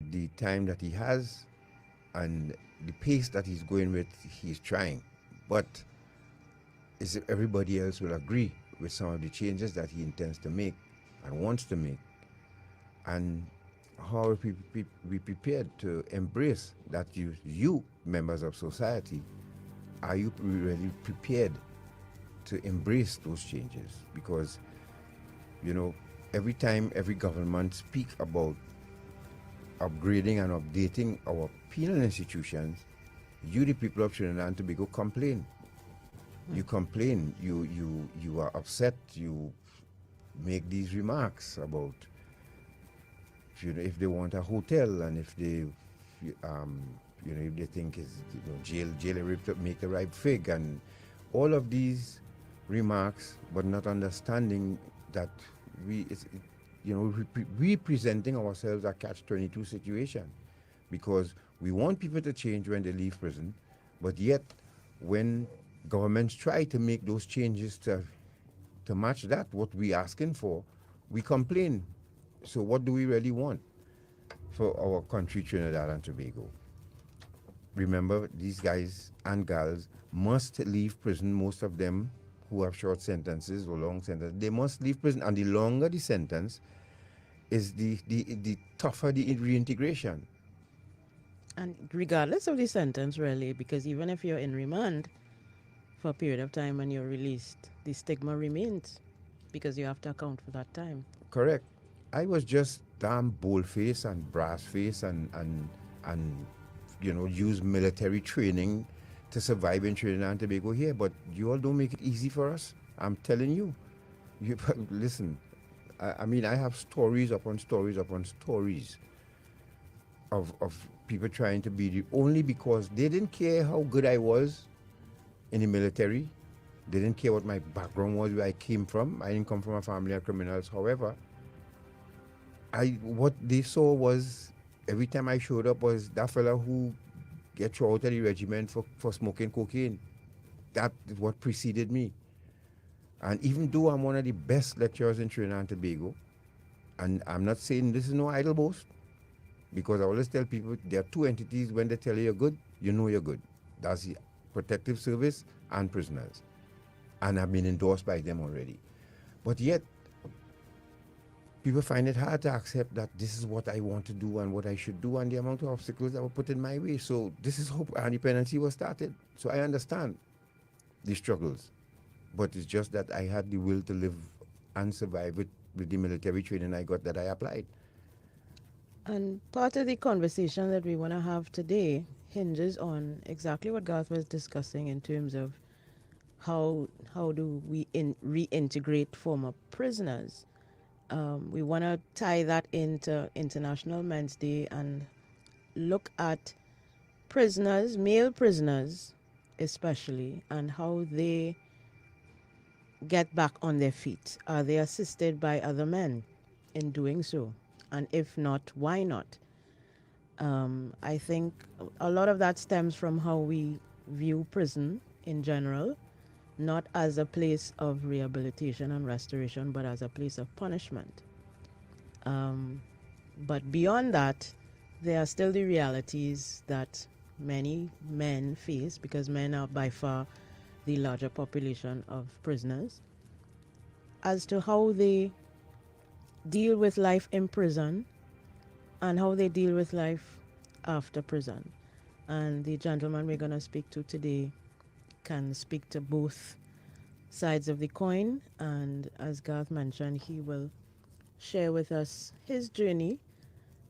the time that he has and the pace that he's going with, he's trying. But is everybody else will agree with some of the changes that he intends to make and wants to make? And how are we prepared to embrace that? You members of society, are you really prepared to embrace those changes? Because, you know, every time every government speak about upgrading and updating our penal institutions, you, the people of Trinidad and Tobago, complain. You complain. You are upset. You make these remarks about, if they want a hotel and if they, um, if they think is, jail make the right fig and all of these remarks, but not understanding that we presenting ourselves a catch-22 situation, because we want people to change when they leave prison, but yet when governments try to make those changes to match that, what we asking for, we complain. So what do we really want for our country, Trinidad and Tobago? Remember, these guys and gals must leave prison. Most of them who have short sentences or long sentences, they must leave prison. And the longer the sentence is, the tougher the reintegration. And regardless of the sentence, really, because even if you're in remand for a period of time and you're released, the stigma remains because you have to account for that time. Correct. I was just damn bold-faced and brass-faced and use military training to survive in Trinidad and Tobago here, but you all don't make it easy for us. I'm telling you. You listen. I mean, I have stories upon stories upon stories of people trying to be the, only because they didn't care how good I was in the military. They didn't care what my background was, where I came from. I didn't come from a family of criminals. However, what they saw was, every time I showed up, was that fella who get thrown out of the regiment for smoking cocaine. That is what preceded me. And even though I'm one of the best lecturers in Trinidad and Tobago, and I'm not saying this is no idle boast, because I always tell people there are two entities. When they tell you you're good, you know you're good. That's the Protective Service and prisoners. And I've been endorsed by them already. But yet, people find it hard to accept that this is what I want to do and what I should do, and the amount of obstacles that were put in my way. So this is how our dependency was started. So I understand the struggles. But it's just that I had the will to live and survive with the military training I got, that I applied. And part of the conversation that we want to have today hinges on exactly what Garth was discussing in terms of how do we reintegrate former prisoners. We want to tie that into International Men's Day and look at prisoners, male prisoners especially, and how they get back on their feet. Are they assisted by other men in doing so? And if not, why not? I think a lot of that stems from how we view prison in general, not as a place of rehabilitation and restoration, but as a place of punishment. Um, but beyond that, there are still the realities that many men face, because men are by far the larger population of prisoners, as to how they deal with life in prison and how they deal with life after prison. And the gentleman we're going to speak to today can speak to both sides of the coin. And as Garth mentioned, he will share with us his journey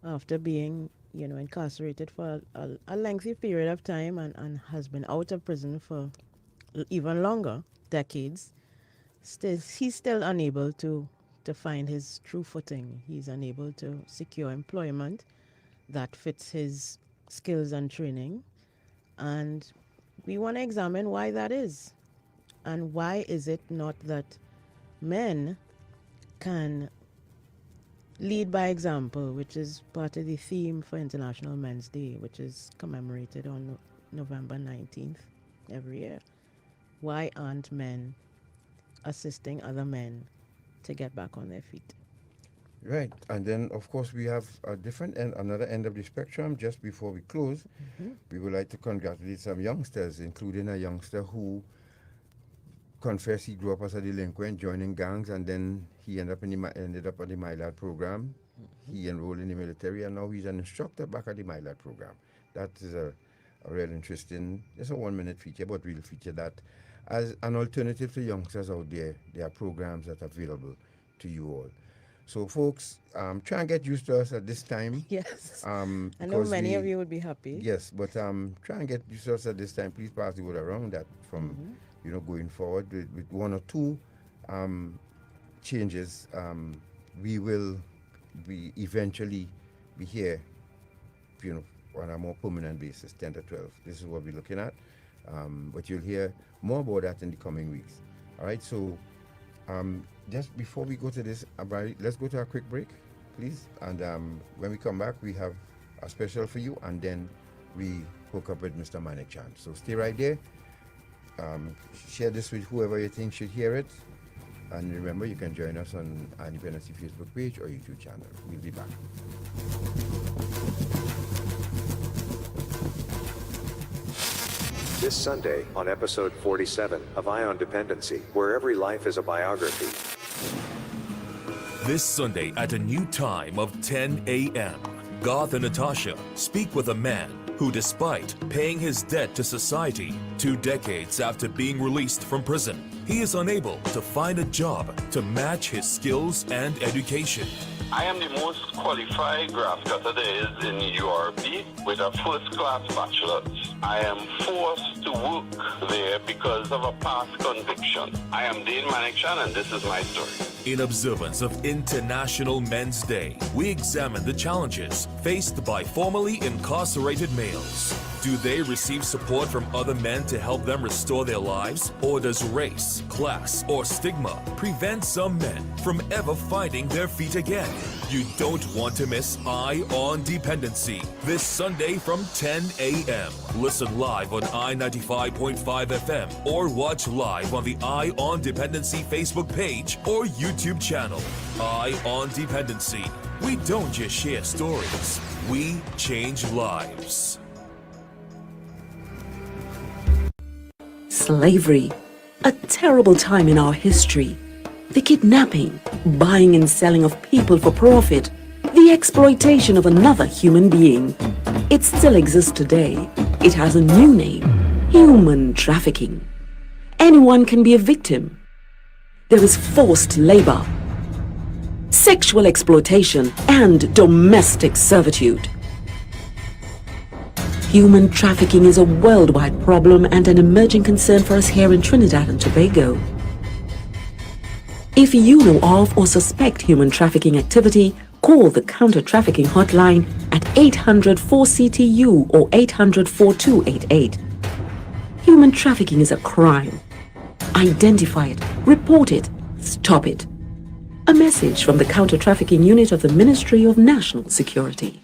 after being, incarcerated for a lengthy period of time, and has been out of prison for even longer, decades. He's still unable to find his true footing. He's unable to secure employment that fits his skills and training. And we want to examine why that is. And why is it not that men can lead by example, which is part of the theme for International Men's Day, which is commemorated on November 19th every year. Why aren't men assisting other men to get back on their feet? Right, and then of course we have a different end, another end of the spectrum. Just before we close, we would like to congratulate some youngsters, including a youngster who confessed he grew up as a delinquent, joining gangs, and then he ended up at the MyLad program. He enrolled in the military, and now he's an instructor back at the MyLad program. That is a real interesting. It's a 1 minute feature, but we'll feature that as an alternative to youngsters out there. There are programs that are available to you all. So, folks, try and get used to us at this time. Yes. I know Because many of you would be happy. Yes, but try and get used to us at this time. Please pass the word around that from going forward with one or two changes, we will be eventually be here, on a more permanent basis, 10 to 12. This is what we're looking at. But you'll hear more about that in the coming weeks. All right, so just before we go to this, let's go to a quick break, please. And when we come back, we have a special for you, and then we hook up with Mr. Manickchand. So stay right there. Share this with whoever you think should hear it. And remember, you can join us on our Dependency Facebook page or YouTube channel. We'll be back. This Sunday on episode 47 of Eye on Dependency, where every life is a biography. This Sunday at a new time of 10 a.m., Garth and Natasha speak with a man who, despite paying his debt to society 2 decades after being released from prison, he is unable to find a job to match his skills and education. I am the most qualified grass cutter there is in URB with a first-class bachelor's. I am forced to work there because of a past conviction. I am Dane Manickchand, and this is my story. In observance of International Men's Day, we examine the challenges faced by formerly incarcerated males. Do they receive support from other men to help them restore their lives? Or does race, class, or stigma prevent some men from ever finding their feet again? You don't want to miss Eye on Dependency this Sunday from 10 a.m. Listen live on I-95.5 FM or watch live on the Eye on Dependency Facebook page or YouTube channel. Eye on Dependency. We don't just share stories, we change lives. Slavery, a terrible time in our history. The kidnapping, buying and selling of people for profit, the exploitation of another human being. It still exists today. It has a new name: human trafficking. Anyone can be a victim. There is forced labor, sexual exploitation, and domestic servitude. Human trafficking is a worldwide problem and an emerging concern for us here in Trinidad and Tobago. If you know of or suspect human trafficking activity, call the Counter-Trafficking Hotline at 800-4CTU or 800-4288. Human trafficking is a crime. Identify it, report it, stop it. A message from the Counter-Trafficking Unit of the Ministry of National Security.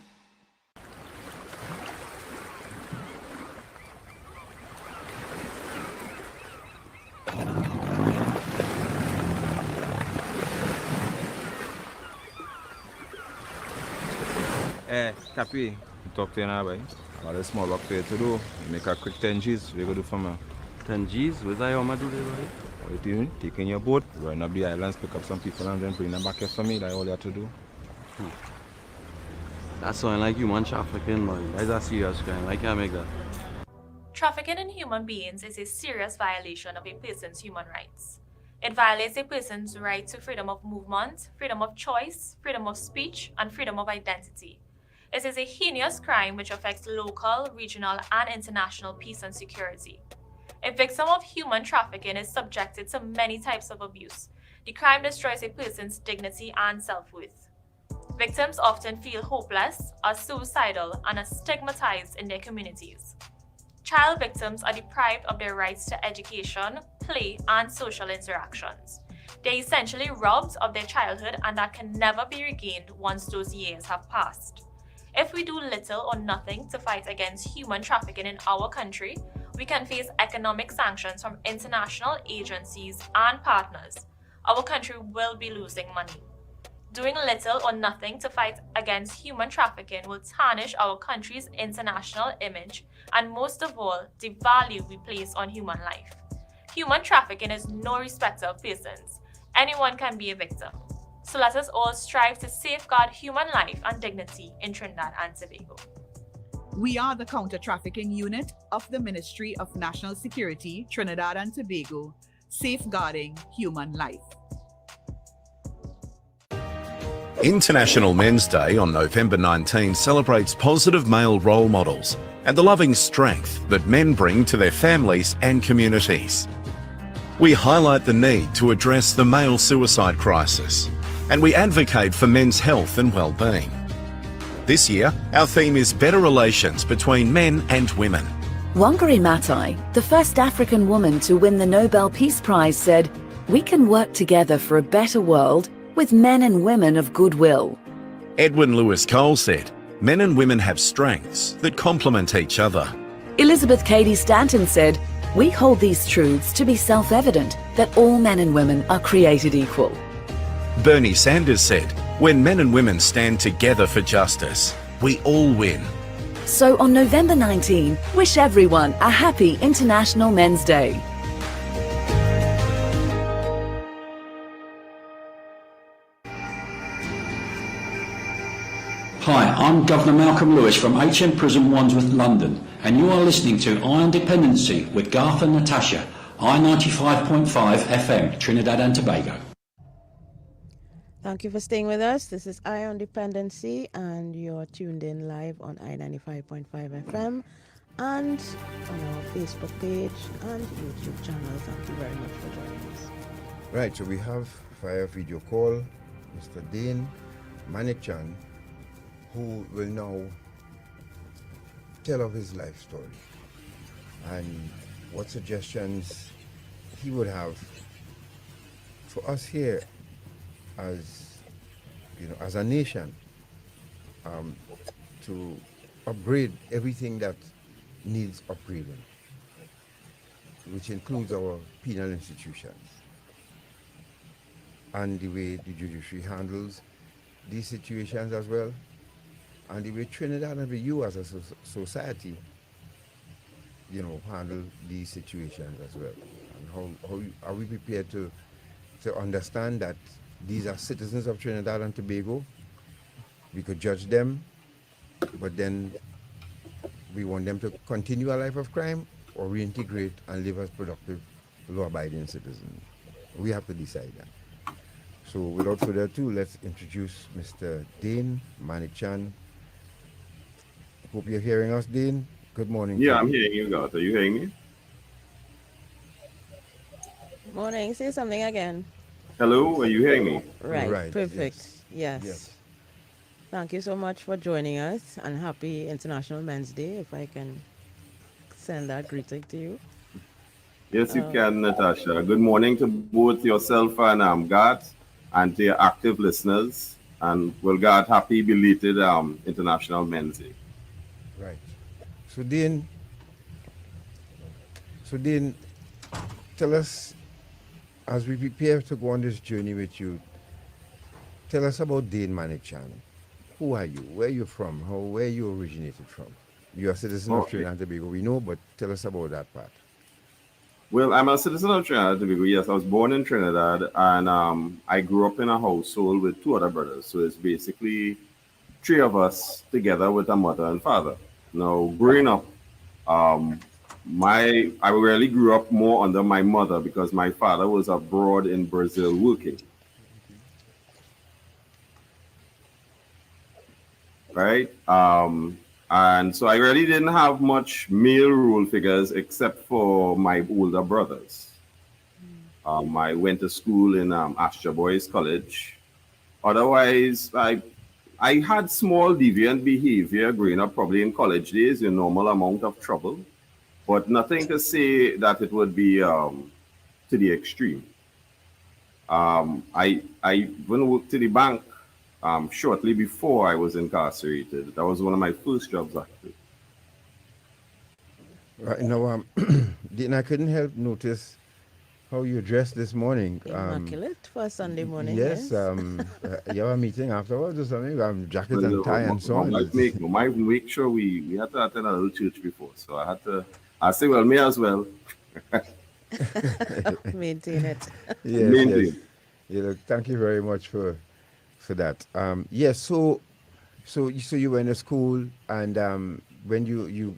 Cappy, talk to you now, boy. I got a small work for you to do. Make a quick 10 G's. What you gonna do for me? 10 G's? What's that I'm do there, boy? What you doing? Taking your boat, run up the islands, pick up some people and then bring them back here for me. That's all you have to do. That sound like human trafficking, boy. That's a serious crime. I can't make that. Trafficking in human beings is a serious violation of a person's human rights. It violates a person's right to freedom of movement, freedom of choice, freedom of speech, and freedom of identity. It is a heinous crime which affects local, regional, and international peace and security. A victim of human trafficking is subjected to many types of abuse. The crime destroys a person's dignity and self-worth. Victims often feel hopeless, are suicidal, and are stigmatized in their communities. Child victims are deprived of their rights to education, play, and social interactions. They're essentially robbed of their childhood, and that can never be regained once those years have passed. If we do little or nothing to fight against human trafficking in our country, we can face economic sanctions from international agencies and partners. Our country will be losing money. Doing little or nothing to fight against human trafficking will tarnish our country's international image and, most of all, the value we place on human life. Human trafficking is no respecter of persons. Anyone can be a victim. So let us all strive to safeguard human life and dignity in Trinidad and Tobago. We are the Counter-Trafficking Unit of the Ministry of National Security, Trinidad and Tobago, safeguarding human life. International Men's Day on November 19 celebrates positive male role models and the loving strength that men bring to their families and communities. We highlight the need to address the male suicide crisis, and we advocate for men's health and well-being. This year, our theme is better relations between men and women. Wangari Maathai, the first African woman to win the Nobel Peace Prize, said, "We can work together for a better world with men and women of goodwill." Edwin Lewis Cole said, "Men and women have strengths that complement each other." Elizabeth Cady Stanton said, "We hold these truths to be self-evident, that all men and women are created equal." Bernie Sanders said, "When men and women stand together for justice, we all win." So on November 19, wish everyone a happy International Men's Day. Hi, I'm Governor Malcolm Lewis from HM Prison Wandsworth, London, and you are listening to Iron Dependency with Garth and Natasha, I-95.5 FM, Trinidad and Tobago. Thank you for staying with us. This is Iron Dependency, and you're tuned in live on I-95.5 FM and on our Facebook page and YouTube channel. Thank you very much for joining us. Right, so we have via video call Mr. Dane Manickchand, who will now tell of his life story and what suggestions he would have for us here as, you know, as a nation, to upgrade everything that needs upgrading, which includes our penal institutions and the way the judiciary handles these situations as well, and the way Trinidad and you as a society, you know, handle these situations as well, and how are we prepared to understand that these are citizens of Trinidad and Tobago. We could judge them, but then we want them to continue a life of crime or reintegrate and live as productive, law-abiding citizens. We have to decide that. So without further ado, let's introduce Mr. Dane Manickchand. Hope you're hearing us, Dane. Good morning. Yeah, I'm hearing you, Garth. Are you hearing me? Morning. Say something again. Hello, are you hearing me? Right. Perfect. Yes. Thank you so much for joining us, and happy International Men's Day, if I can send that greeting to you. Yes, you can, Natasha. Good morning to both yourself and Garth, and to your active listeners. And well, Garth, happy belated International Men's Day. Right. So Dane, tell us, as we prepare to go on this journey with you, tell us about Dane Manickchand. Who are you? Where are you from? Where you originated from? You're a citizen of Trinidad and Tobago, we know, but tell us about that part. Well, I'm a citizen of Trinidad and Tobago. Yes, I was born in Trinidad, and I grew up in a household with two other brothers. So it's basically three of us together with a mother and father. Now, growing up, I really grew up more under my mother because my father was abroad in Brazil working. Right? And so I really didn't have much male role figures except for my older brothers. I went to school in Astor Boys College. Otherwise, I had small deviant behavior growing up, probably in college days, a normal amount of trouble, but nothing to say that it would be to the extreme. I went work to the bank shortly before I was incarcerated. That was one of my first jobs, actually. Right now, Dane, I couldn't help notice how you dressed this morning. Immaculate for a Sunday morning. Yes. You have a meeting afterwards or something? Jacket and tie and so on. My wife make sure we had to attend a little church before, so I say, well, me as well. Maintain it. Yes. Thank you very much for that. Yes. So you went to school, and when you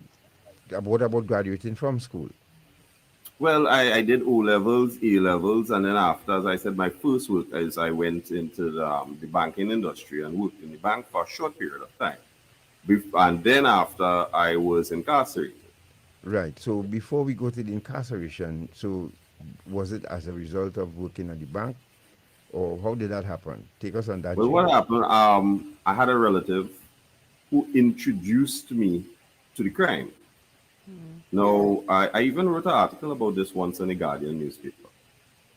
what about graduating from school? Well, I did O levels, A levels, and then after, as I said, my first work is I went into the banking industry and worked in the bank for a short period of time. And then after, I was incarcerated. Right. So before we go to the incarceration, so was it as a result of working at the bank, or how did that happen? Take us on that. Well, what happened? I had a relative who introduced me to the crime. Now, I even wrote an article about this once in the Guardian newspaper,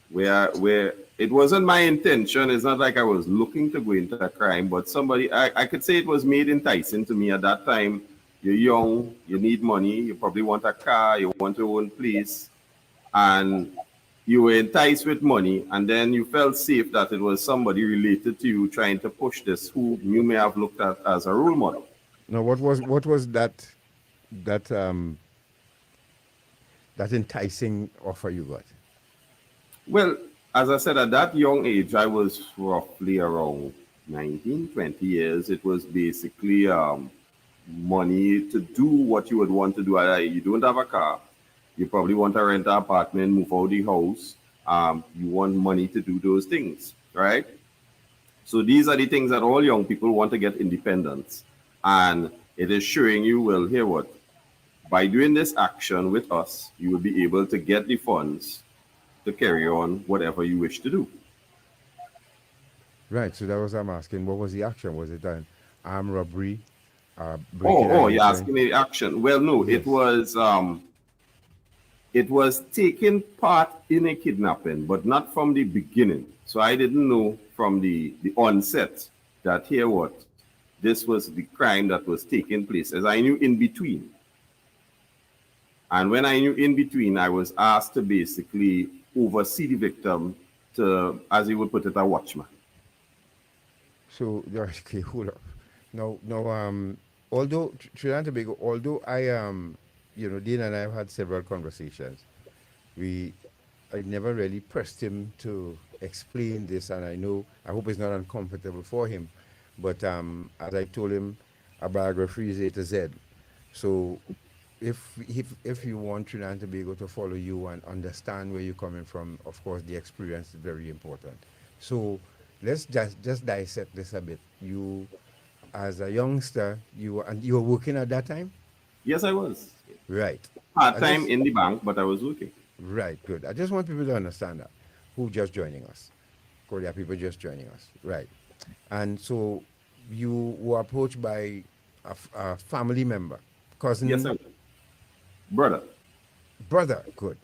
where it wasn't my intention. It's not like I was looking to go into a crime, but I could say it was made enticing to me at that time. You're young, you need money, you probably want a car, you want your own place, and you were enticed with money, and then you felt safe that it was somebody related to you trying to push this, who you may have looked at as a role model. Now, what was that enticing offer you got? Well, as I said, at that young age, I was roughly around 19, 20 years. It was basically money to do what you would want to do. You don't have a car. You probably want to rent an apartment, move out the house. You want money to do those things, right? So these are the things that all young people want to get independence. And it is showing you, well, here what? By doing this action with us, you will be able to get the funds to carry on whatever you wish to do. Right. So that was I'm asking. What was the action? Was it an armed robbery? You're asking me the action. Well, no, yes. It was taking part in a kidnapping, but not from the beginning. So I didn't know from the onset that here what? This was the crime that was taking place, as I knew in between. And when I knew in between, I was asked to basically oversee the victim to, as he would put it, a watchman. So, okay, hold up. Now, although Trinidad and Tobago, although I Dane and I have had several conversations, I never really pressed him to explain this, and I hope it's not uncomfortable for him. But as I told him, a biography is A to Z. So if you want Trinidad and Tobago to follow you and understand where you're coming from, of course, the experience is very important. So let's just dissect this a bit. You, as a youngster, you were working at that time? Yes, I was. Right. Part-time in the bank, but I was working. Right, good. I just want people to understand that, who just joining us. Korea people just joining us. Right. And so you were approached by a family member, cousin? Yes, sir. Brother, good.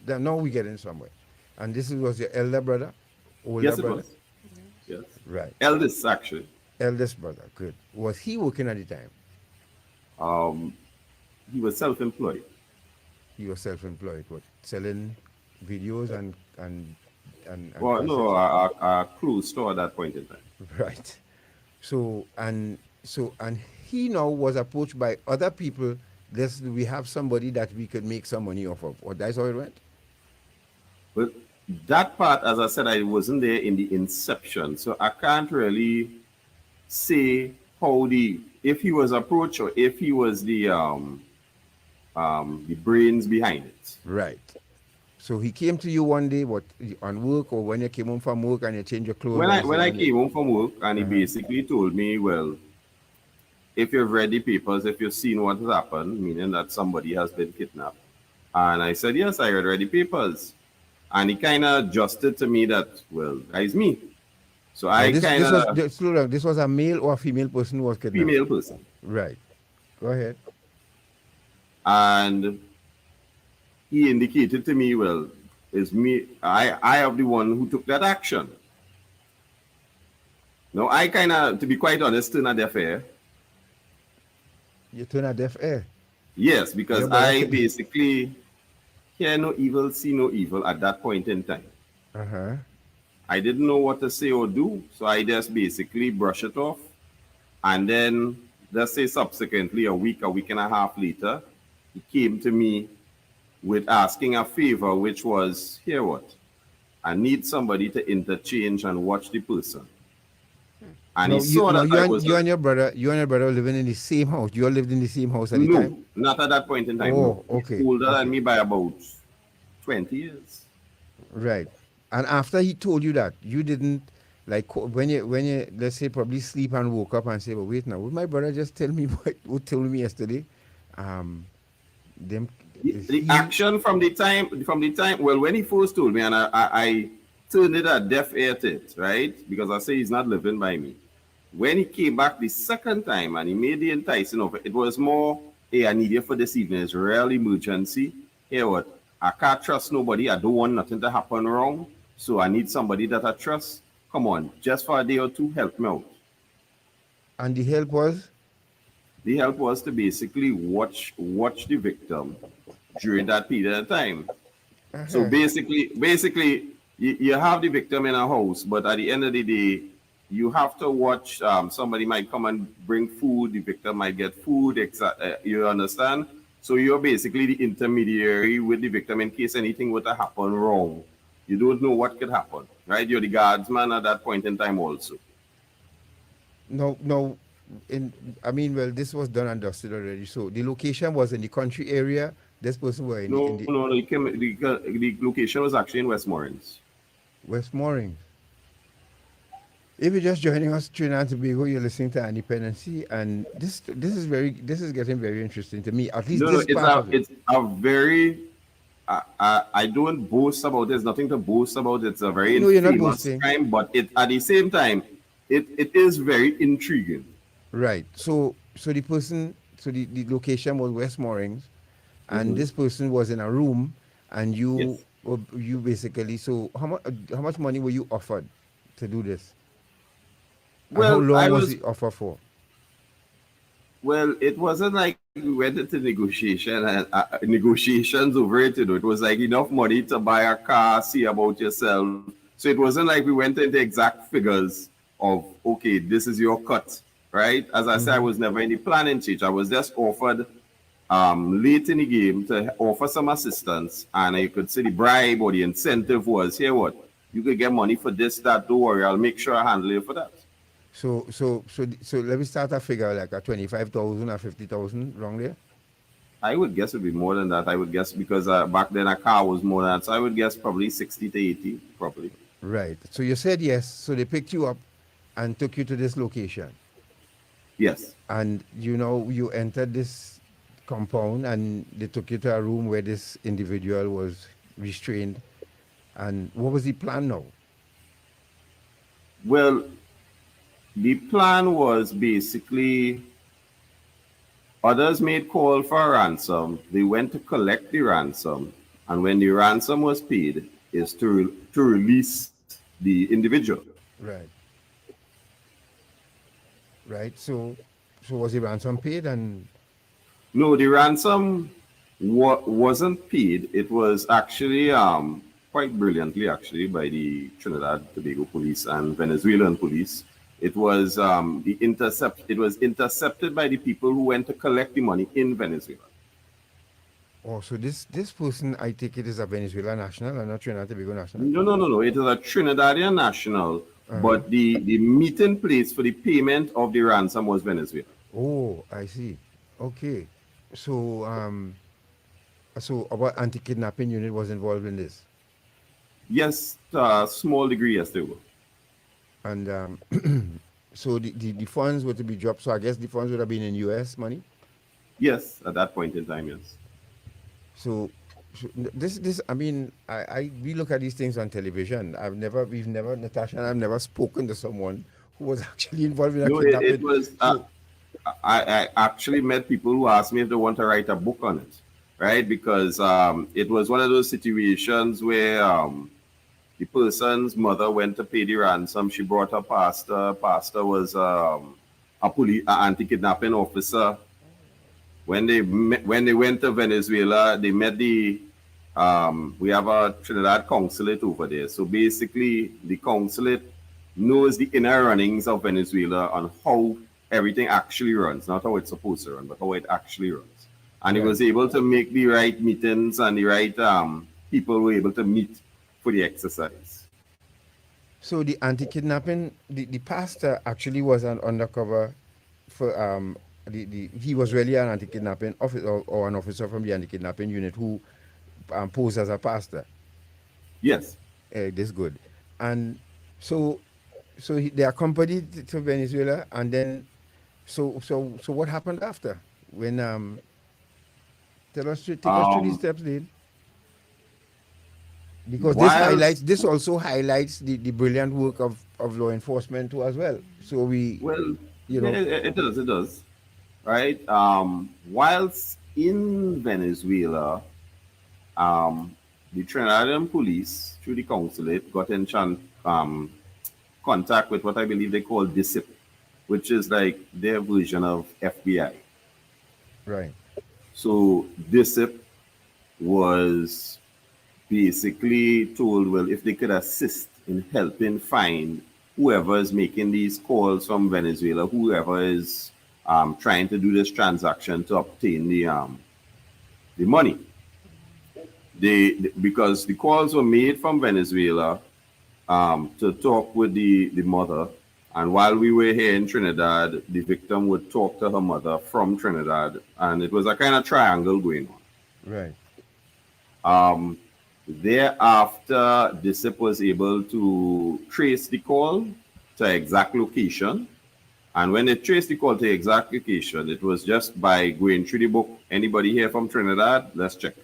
Then now we get in somewhere. And this was your elder brother? Older yes, it brother? was. Yes. Right. Eldest, actually. Eldest brother, good. Was he working at the time? He was self-employed. He was self-employed, what? Selling videos and well, no, a clothes store at that point in time. Right. So he now was approached by other people. We have somebody that we could make some money off of. Or that's how it went? Well, that part, as I said, I wasn't there in the inception, so I can't really say if he was approached or if he was the brains behind it. Right. So he came to you one day, what, on work, or when you came home from work and you changed your clothes? When I came home from work, and he basically told me, well, if you've read the papers, if you've seen what has happened, meaning that somebody has been kidnapped. And I said, yes, I read the papers. And he kind of adjusted to me that, well, that is me. So this was a male or a female person who was kidnapped? Female person. Right. Go ahead. And he indicated to me, well, it's me. I am the one who took that action. Now, I kind of, to be quite honest, turned a deaf ear. You turn a deaf ear? Yes, because I basically hear no evil, see no evil at that point in time. Uh-huh. I didn't know what to say or do, so I just basically brush it off. And then, let's say subsequently, a week and a half later, he came to me with asking a favor, which was, here what? I need somebody to interchange and watch the person. And No, he saw that I was... you and your brother living in the same house. You all lived in the same house at the time? No, not at that point in time. Oh, no. okay. He's older okay. than me by about 20 years. Right. And after he told you that, you didn't, like, when you let's say, probably sleep and woke up and say, well, wait now, would my brother just tell me what told me yesterday? The action from the time, well, when he first told me, and I turned it a deaf ear to it, right? Because I say he's not living by me. When he came back the second time and he made the enticing of it, it was more, hey, I need you for this evening. It's a real emergency. Here what? I can't trust nobody. I don't want nothing to happen wrong. So I need somebody that I trust. Come on, just for a day or two, help me out. And the help was? The help was to basically watch the victim during that period of time. Uh-huh. So basically, you have the victim in a house, but at the end of the day, you have to watch. Somebody might come and bring food. The victim might get food. You understand? So you're basically the intermediary with the victim in case anything were to happen wrong. You don't know what could happen, right? You're the guardsman at that point in time also. No. Well, this was done and dusted already. So the location was in the country area. This person was in the location was actually in Westmoreland. Westmoreland. If you're just joining us, Trinidad and Tobago, you're listening to Dependency, and this is getting very interesting to me. At least it's a very. I don't boast about it. There's nothing to boast about. It's a very famous crime, but at the same time, it is very intriguing. Right. So the the location was Westmoreland, and this person was in a room, and you basically. So how much money were you offered to do this? Well, and how long was the offer for? Well, it wasn't like we went into negotiations over it. It was like enough money to buy a car, see about yourself. So it wasn't like we went into exact figures of, okay, this is your cut, right? As I said, I was never in the planning stage. I was just offered late in the game to offer some assistance, and you could see the bribe or the incentive was, here what? You could get money for this, that, don't worry, I'll make sure I handle you for that. So let me start a figure like a 25,000 or 50,000, wrong there? I would guess it would be more than that. I would guess because back then a car was more than that. So I would guess probably 60 to 80, probably. Right. So you said yes. So they picked you up and took you to this location. Yes. And you entered this compound and they took you to a room where this individual was restrained. And what was the plan now? Well, the plan was basically others made call for a ransom. They went to collect the ransom. And when the ransom was paid, is to release the individual. Right. Right. So was the ransom paid? And no, the ransom wasn't paid. It was actually quite brilliantly actually by the Trinidad Tobago police and Venezuelan police. It was It was intercepted by the people who went to collect the money in Venezuela. Oh, so this person, I take it, is a Venezuelan national and not Trinidad Tobago national? No. It is a Trinidadian national, but the meeting place for the payment of the ransom was Venezuela. Oh, I see. Okay. So about anti-kidnapping unit was involved in this? Yes, to a small degree, yes, they were. And so the funds were to be dropped. So I guess the funds would have been in U.S. money? Yes, at that point in time, yes. So this I mean, we look at these things on television. Natasha and I've never spoken to someone who was actually involved in that kidnapping. It was, I actually met people who asked me if they want to write a book on it, right? Because it was one of those situations where the person's mother went to pay the ransom. She brought her pastor. Pastor was an anti-kidnapping officer. When they went to Venezuela, they met the we have a Trinidad consulate over there. So basically, the consulate knows the inner runnings of Venezuela on how everything actually runs, not how it's supposed to run, but how it actually runs. And he was able to make the right meetings, and the right people were able to meet for the exercise. So the anti-kidnapping, the pastor actually was an undercover for he was really an anti-kidnapping officer or an officer from the anti-kidnapping unit who posed as a pastor. Yes. This good. And so they accompanied to Venezuela, and then so what happened after when take us through these steps, Dane. Because this also highlights the brilliant work of law enforcement too as well. So it does, right? Whilst in Venezuela, the Trinidadian police through the consulate got in contact with what I believe they call DISIP, which is like their version of FBI. Right. So DISIP was basically told, well, if they could assist in helping find whoever is making these calls from Venezuela, whoever is trying to do this transaction to obtain the money. Because the calls were made from Venezuela to talk with the mother. And while we were here in Trinidad, the victim would talk to her mother from Trinidad. And it was a kind of triangle going on. Right. Thereafter, DISIP was able to trace the call to exact location. And when they traced the call to exact location, it was just by going through the book. Anybody here from Trinidad? Let's check.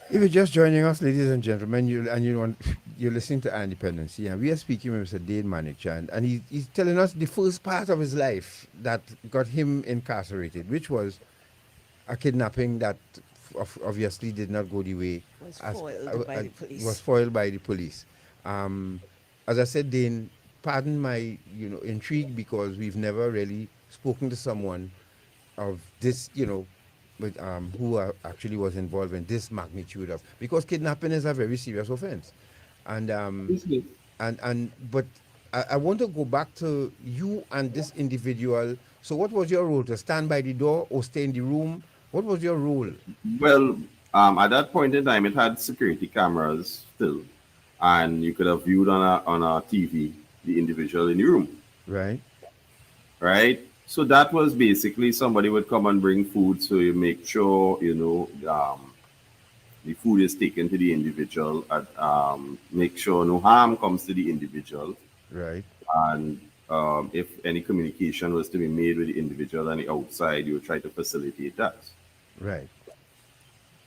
If you're just joining us, ladies and gentlemen, you're listening to Independency, and we are speaking with Mr. Dane Manickchand, and he's telling us the first part of his life that got him incarcerated, which was a kidnapping that obviously did not go the way was foiled by the police. As I said, Dane, pardon my intrigue, because we've never really spoken to someone of this, but who actually was involved in this magnitude of, because kidnapping is a very serious offense, and but I want to go back to you and this individual. So what was your role? To stand by the door or stay in the room? What was your role? Well, at that point in time, it had security cameras still, and you could have viewed on a TV the individual in the room. Right. So that was basically somebody would come and bring food, so you make sure the food is taken to the individual, make sure no harm comes to the individual. Right. And if any communication was to be made with the individual on the outside, you would try to facilitate that. Right.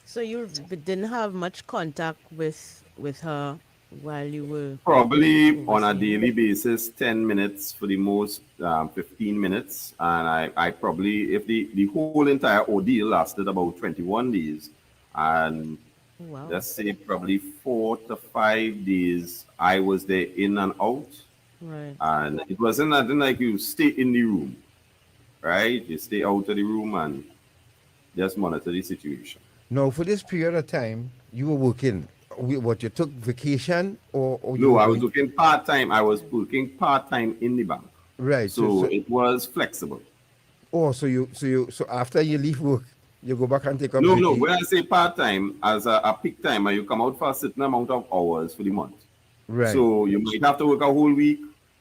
So you didn't have much contact with her while you were probably on a daily basis, 10 minutes for the most, 15 minutes. And I probably, if the whole entire ordeal lasted about 21 days, and let's say probably 4 to 5 days, I was there in and out. Right. And it wasn't nothing like you stay in the room, right? You stay out of the room and just monitor the situation. Now, for this period of time, you were working. What, you took vacation or no, I was working part-time. I was working part-time in the bank. Right. So it was flexible. Oh, so after you leave work, you go back and take up No, when I say part-time, as a peak timer, you come out for a certain amount of hours for the month. Right. So you might have to work a whole week.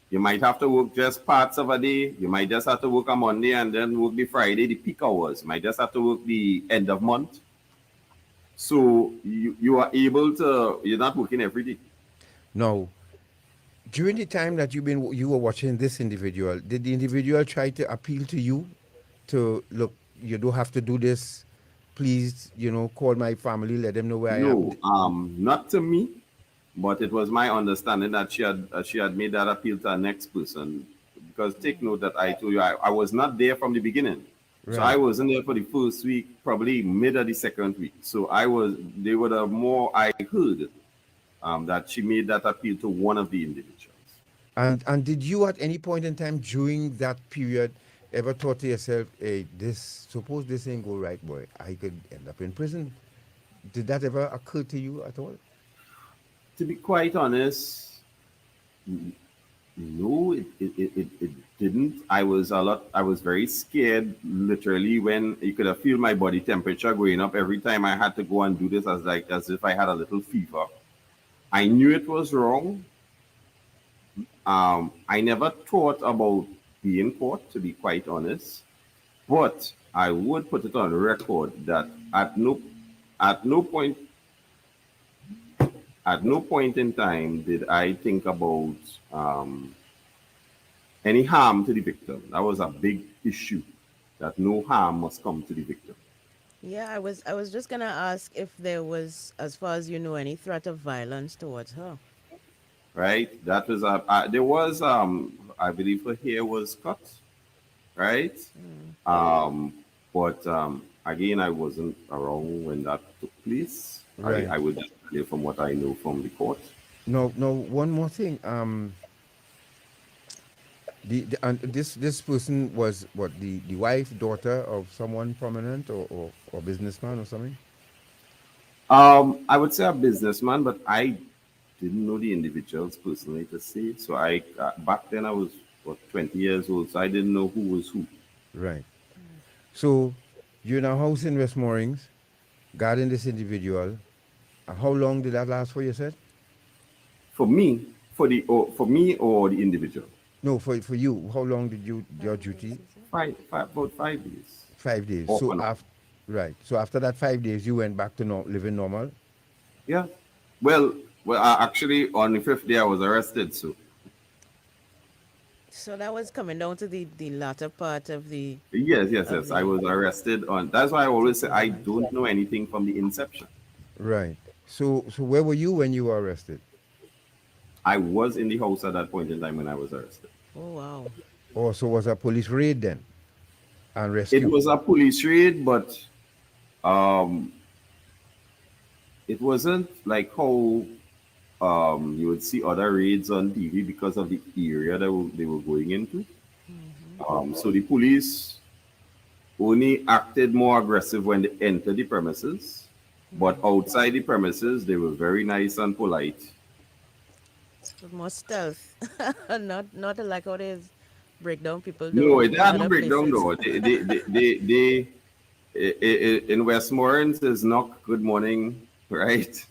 You might have to work just parts of a day. You might just have to work a Monday and then work the Friday, the peak hours. You might just have to work the end of month. So you are able to, you're not working every day. No. During the time that you were watching this individual, did the individual try to appeal to you to, look, you don't have to do this, please, call my family, let them know where I am? No, not to me, but it was my understanding that she had made that appeal to the next person. Because take note that I told you I was not there from the beginning. Right. So I wasn't there for the first week, probably mid of the second week. So I heard that she made that appeal to one of the individuals. And did you at any point in time during that period ever thought to yourself, hey, suppose this ain't go right, boy, I could end up in prison? Did that ever occur to you at all? To be quite honest, no, it didn't. I was very scared, literally, when you could have feel my body temperature going up every time I had to go and do this, as if I had a little fever. I knew it was wrong. I never thought about being caught, to be quite honest. But I would put it on record that at no point in time did I think about any harm to the victim. That was a big issue, that no harm must come to the victim. Yeah, I was just gonna ask if there was, as far as you know, any threat of violence towards her. Right? That was there was I believe her hair was cut, right? But again, I wasn't around when that took place. Right. I would just clear from what I know from the court. No, one more thing. And this person was what, the wife, daughter of someone prominent or businessman or something? I would say a businessman, but I didn't know the individuals personally to say. So I back then I was 20 years old, so I didn't know who was who. Right. So you're in a house in West Moorings, guarding this individual. How long did that last for, you said? For me or the individual? No, for you. How long did your duty? About 5 days. 5 days. Off So and on. So after that 5 days, you went back to living normal. Yeah. Well, actually, on the 5th day I was arrested. So that was coming down to the latter part of the. Yes. I was arrested on. That's why I always say I don't know anything from the inception. Right. So where were you when you were arrested? I was in the house at that point in time when I was arrested. Oh wow. Oh, so was a police raid then? And rescue? It was a police raid, but it wasn't like how you would see other raids on TV because of the area that they were going into. So the police only acted more aggressive when they entered the premises, but outside the premises, they were very nice and polite. More stealth, not like how they break down people. No, it in had no other breakdown places. though. They in Westmoreland is knock, good morning, right?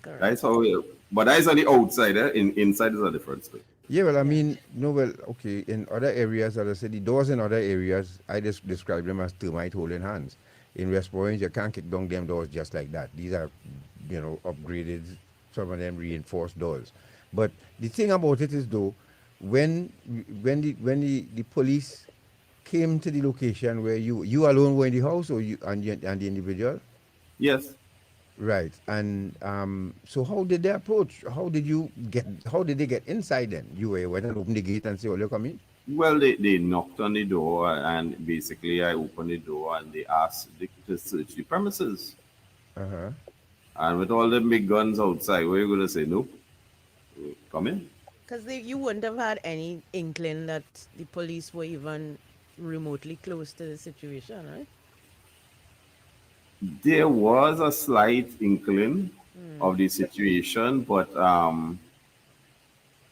Correct. That's how. But that's on the outside. Inside is a different story. Yeah, well, I mean, no, well, okay. In other areas, as I said, the doors in other areas, I just describe them as termite holding hands. In West Orange, you can't kick down them doors just like that. These are, upgraded, some of them reinforced doors. But the thing about it is, though, when the police came to the location where you alone were in the house, or you and the individual? Yes. Right. And so how did they approach? How did they get inside then? You went and opened the gate and say, "Oh, come in." Well, they knocked on the door, and basically I opened the door and they asked to search the premises. Uh-huh. And with all them big guns outside, what are you going to say? No? Come in. Because you wouldn't have had any inkling that the police were even remotely close to the situation, right? There was a slight inkling of the situation, but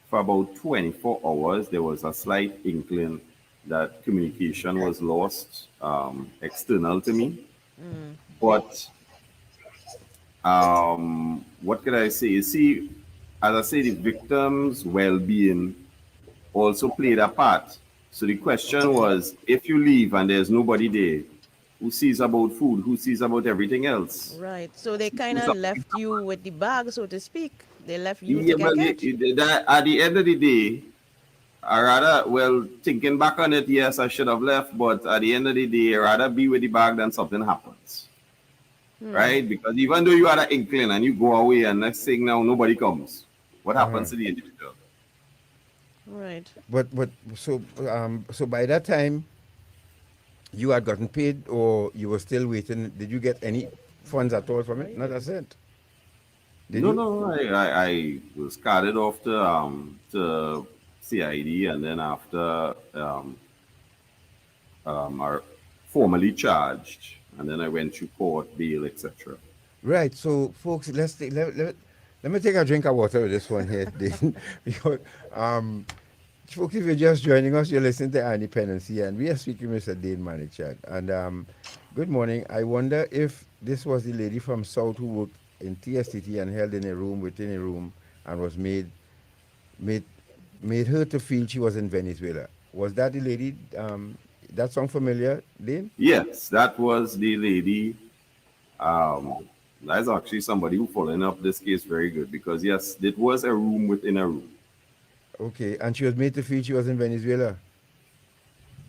for about 24 hours, there was a slight inkling that communication was lost external to me. But what could I say? You see, as I say, the victim's well-being also played a part. So the question was, if you leave and there's nobody there, who sees about food, who sees about everything else? Right. So they kind of left you with the bag, so to speak. They left you Yeah, to but get catch. at the end of the day, thinking back on it, yes, I should have left, but at the end of the day, I'd rather be with the bag than something happens. Right? Because even though you had an inkling and you go away and next thing now, nobody comes. What happens to the individual? Right. But so by that time, you had gotten paid, or you were still waiting? Did you get any funds at all from it? Not a cent. No. I was carted off to CID, and then after are formally charged, and then I went to court, bail, etc. Right. So, folks, let me take a drink of water with this one here, Dane, because folks, if you're just joining us, you're listening to Independency, and we are speaking with Mr. Dane Manickchand. And good morning. I wonder if this was the lady from South who worked in TSTT and held in a room within a room and was made her to feel she was in Venezuela. Was that the lady? That sound familiar, Dane? Yes, that was the lady. That's actually somebody who following up this case very good, because yes, it was a room within a room. Okay, and she was made to feel she was in Venezuela.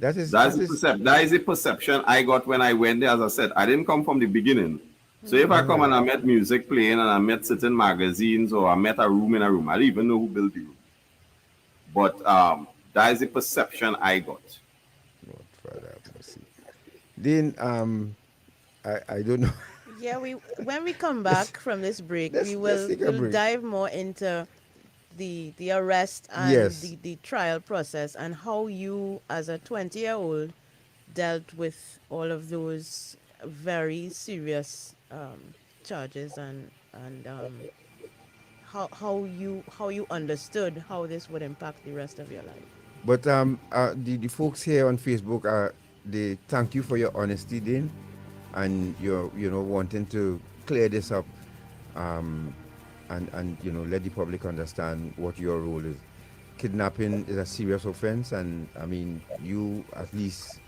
That is the perception I got when I went there. As I said, I didn't come from the beginning. So if I come and I met music playing and I met certain magazines or I met a room in a room, I don't even know who built the room. But that is the perception I got. Then I don't know. Yeah, when we come back from this break, we'll dive more into the arrest and the trial process and how you, as a 20-year-old, dealt with all of those very serious charges and how you understood how this would impact the rest of your life. But the folks here on Facebook they thank you for your honesty, Dane, and your wanting to clear this up, and let the public understand what your role is. Kidnapping is a serious offense, and I mean you at least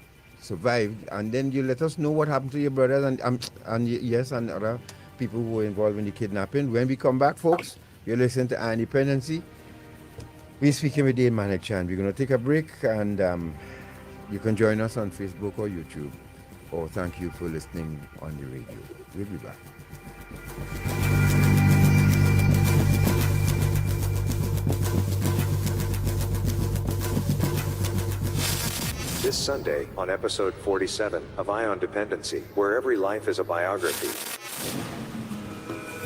survived, and then you let us know what happened to your brothers and other people who were involved in the kidnapping. When we come back, folks, you're listening to Independency. We're speaking with Dane Manickchand. We're going to take a break, and you can join us on Facebook or YouTube. Or thank you for listening on the radio. We'll be back. This Sunday on episode 47 of Ion Dependency, where every life is a biography.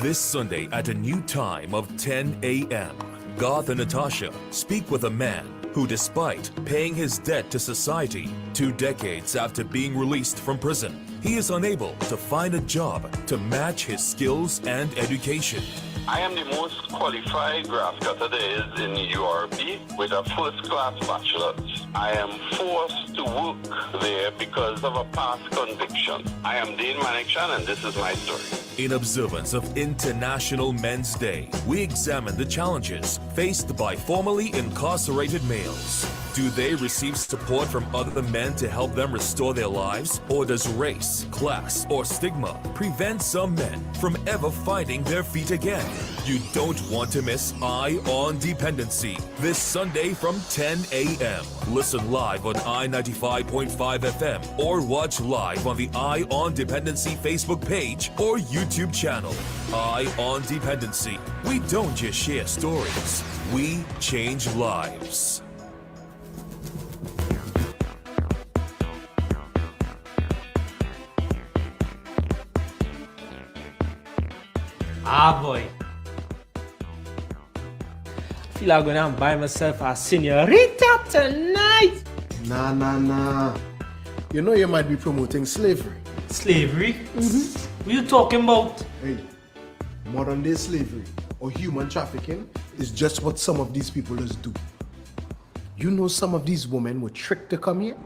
This Sunday at a new time of 10 a.m., Garth and Natasha speak with a man who, despite paying his debt to society 2 decades after being released from prison, he is unable to find a job to match his skills and education. I am the most qualified grass cutter there is in URB with a first-class bachelor's. I am forced to work there because of a past conviction. I am Dane Manickchand, and this is my story. In observance of International Men's Day, we examine the challenges faced by formerly incarcerated males. Do they receive support from other men to help them restore their lives? Or does race, class, or stigma prevent some men from ever finding their feet again? You don't want to miss Eye on Dependency this Sunday from 10 a.m. Listen live on I-95.5 FM or watch live on the Eye on Dependency Facebook page or YouTube channel. Eye on Dependency. We don't just share stories, we change lives. Ah boy. Feel like I'm gonna buy myself a senorita tonight. Nah. You know you might be promoting slavery. Slavery? What you talking about? Hey, modern day slavery or human trafficking is just what some of these people just do. You know some of these women were tricked to come here?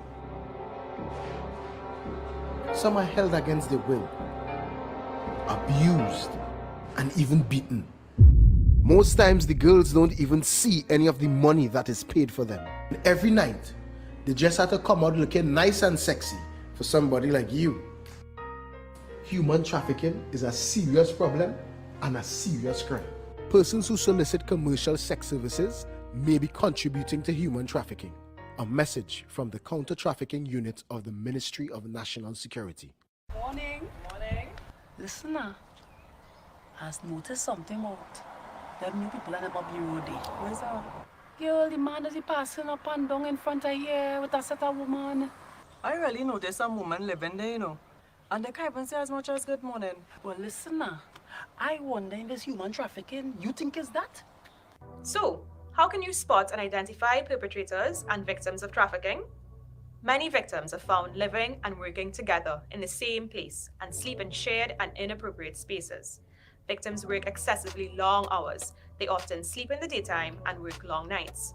Some are held against their will, abused, and even beaten. Most times the girls don't even see any of the money that is paid for them. And every night, they just have to come out looking nice and sexy for somebody like you. Human trafficking is a serious problem and a serious crime. Persons who solicit commercial sex services may be contributing to human trafficking. A message from the Counter-Trafficking Unit of the Ministry of National Security. Morning. Listen now. Has noticed something about them new people at the bureau day. Where's that? Girl, the man is passing up and down in front of here with a set of woman. I really noticed some woman living there, you know. And they can't even say as much as good morning. Well, listen now. I wonder if this human trafficking, you think is that? So, how can you spot and identify perpetrators and victims of trafficking? Many victims are found living and working together in the same place and sleep in shared and inappropriate spaces. Victims work excessively long hours. They often sleep in the daytime and work long nights.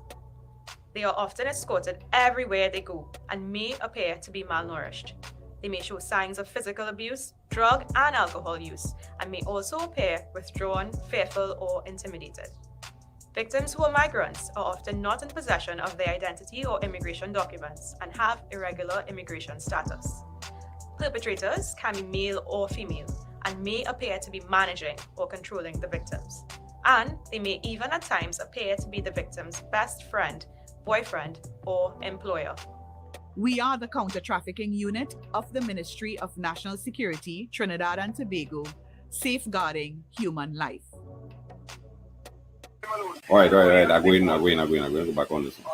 They are often escorted everywhere they go and may appear to be malnourished. They may show signs of physical abuse, drug and alcohol use, and may also appear withdrawn, fearful, or intimidated. Victims who are migrants are often not in possession of their identity or immigration documents and have irregular immigration status. Perpetrators can be male or female and may appear to be managing or controlling the victims. And they may even at times appear to be the victim's best friend, boyfriend, or employer. We are the counter-trafficking unit of the Ministry of National Security, Trinidad and Tobago, safeguarding human life. All right. I'm going to go back on this one.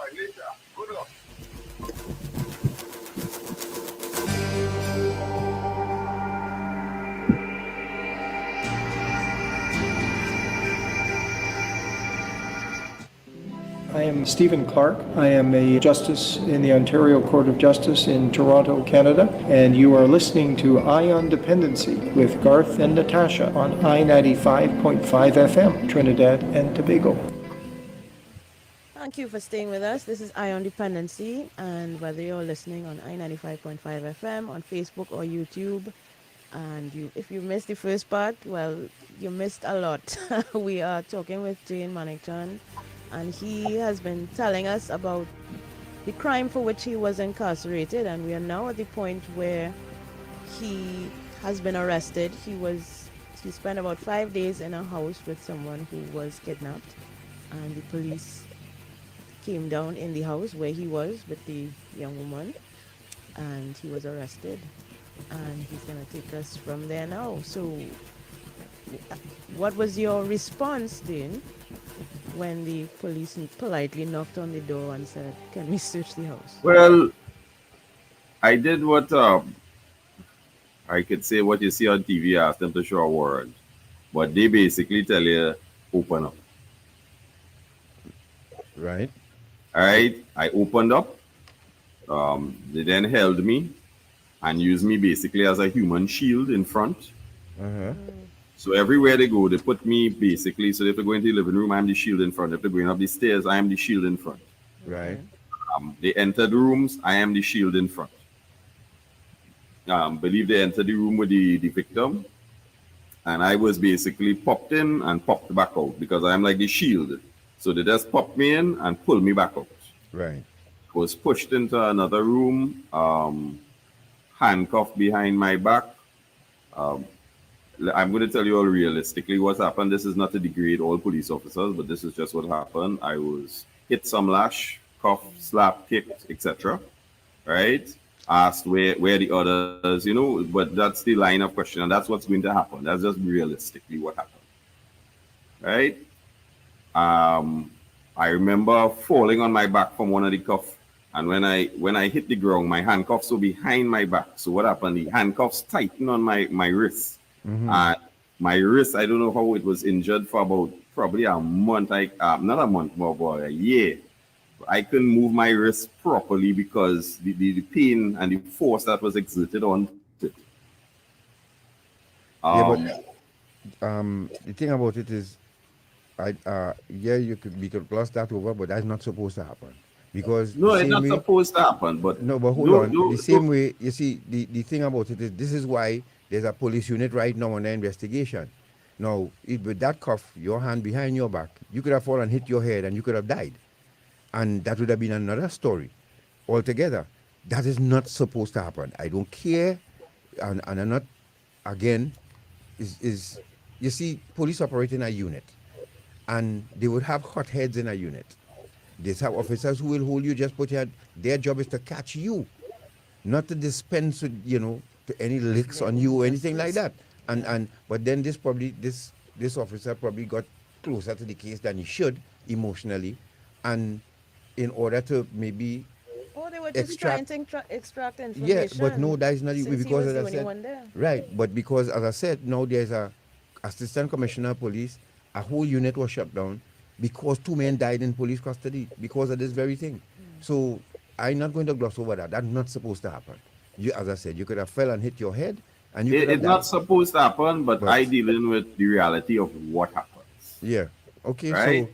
I am Stephen Clark. I am a justice in the Ontario Court of Justice in Toronto, Canada, and you are listening to Ion Dependency with Garth and Natasha on I-95.5 FM, Trinidad and Tobago. Thank you for staying with us. This is Ion Dependency, and whether you're listening on I-95.5 FM, on Facebook or YouTube, and if you missed the first part, well, you missed a lot. We are talking with Dane Manickchand, and he has been telling us about the crime for which he was incarcerated, and we are now at the point where he has been arrested. He spent about 5 days in a house with someone who was kidnapped, and the police came down in the house where he was with the young woman, and he was arrested, and he's going to take us from there now. So what was your response, Dane, when the police politely knocked on the door and said, can we search the house? Well, I did what I could say what you see on TV, ask them to show a warrant, but they basically tell you, open up. Right. All right, I opened up. They then held me and used me basically as a human shield in front. So everywhere they go, they put me basically, so if they go into the living room, I'm the shield in front. If they're going up the stairs, I am the shield in front. Right. They entered rooms, I am the shield in front. Believe they entered the room with the victim, and I was basically popped in and popped back out because I'm like the shield. So they just popped me in and pulled me back out. Right. I was pushed into another room, handcuffed behind my back. I'm going to tell you all realistically what happened. This is not to degrade all police officers, but this is just what happened. I was hit some lash, cuffed, slapped, kicked, etc. Right? Asked where the others, but that's the line of question, and that's what's going to happen. That's just realistically what happened. Right? I remember falling on my back from one of the cuffs, and when I hit the ground, my handcuffs were behind my back. So what happened? The handcuffs tightened on my wrist. And my wrist, I don't know how it was injured for about probably a month. Not a month, more about a year. I couldn't move my wrist properly because the pain and the force that was exerted on it. The thing about it is, we could gloss that over, but that's not supposed to happen. Because no, it's not supposed to happen. But no, but hold on. The same way, you see, the thing about it is, this is why there's a police unit right now on the investigation. Now, with that cuff, your hand behind your back, you could have fallen, hit your head, and you could have died, and that would have been another story altogether. That is not supposed to happen. I don't care, and I'm not. Again, is you see, police operate in a unit, and they would have hot heads in a unit. They have officers who will hold you, just put your hand. Their job is to catch you, not to dispense with, to any licks on you or anything like that. But then this officer probably got closer to the case than he should emotionally, and in order to maybe they were just trying to extract information. Yeah, but no, that is not because, as I said, one there. Right, but because, as I said, now there's a assistant commissioner of police, a whole unit was shut down because 2 men died in police custody because of this very thing. So I'm not going to gloss over that. That's not supposed to happen. You, as I said, you could have fell and hit your head, and you could have It's died. not supposed to happen, but I dealing with the reality of what happens. Yeah. Okay. Right? So,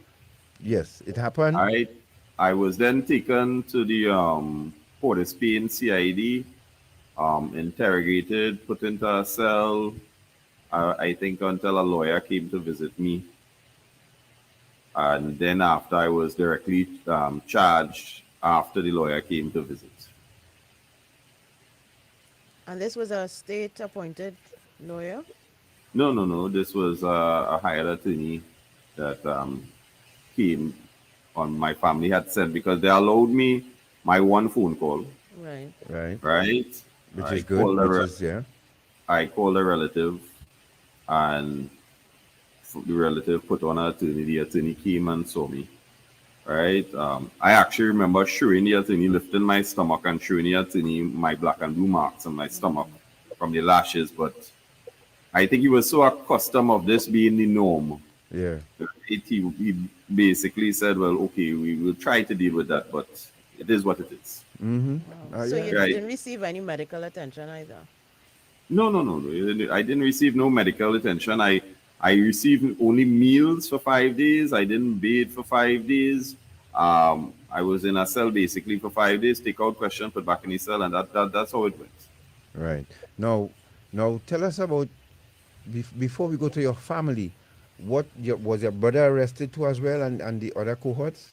yes, it happened. I was then taken to the Port of Spain CID, interrogated, put into a cell. I think until a lawyer came to visit me. And then after I was directly charged after the lawyer came to visit. And this was a state-appointed lawyer? No. This was a hired attorney that came on my family had sent because they allowed me my one phone call. Right. Right. Which is good. Yeah. I called a relative, and the relative put on an attorney. The attorney came and saw me. Right. I actually remember showing the attorney, lifting my stomach and showing the attorney my black and blue marks on my stomach from the lashes. But I think he was so accustomed of this being the norm. Yeah. He basically said, well, okay, we will try to deal with that, but it is what it is. Wow. So you didn't receive any medical attention either? No. I didn't receive no medical attention. I received only meals for 5 days. I didn't bathe for 5 days. I was in a cell basically for 5 days, take out question, put back in the cell, and that's how it went. Right. Now tell us about, before we go to your family, was your brother arrested too as well, and the other cohorts?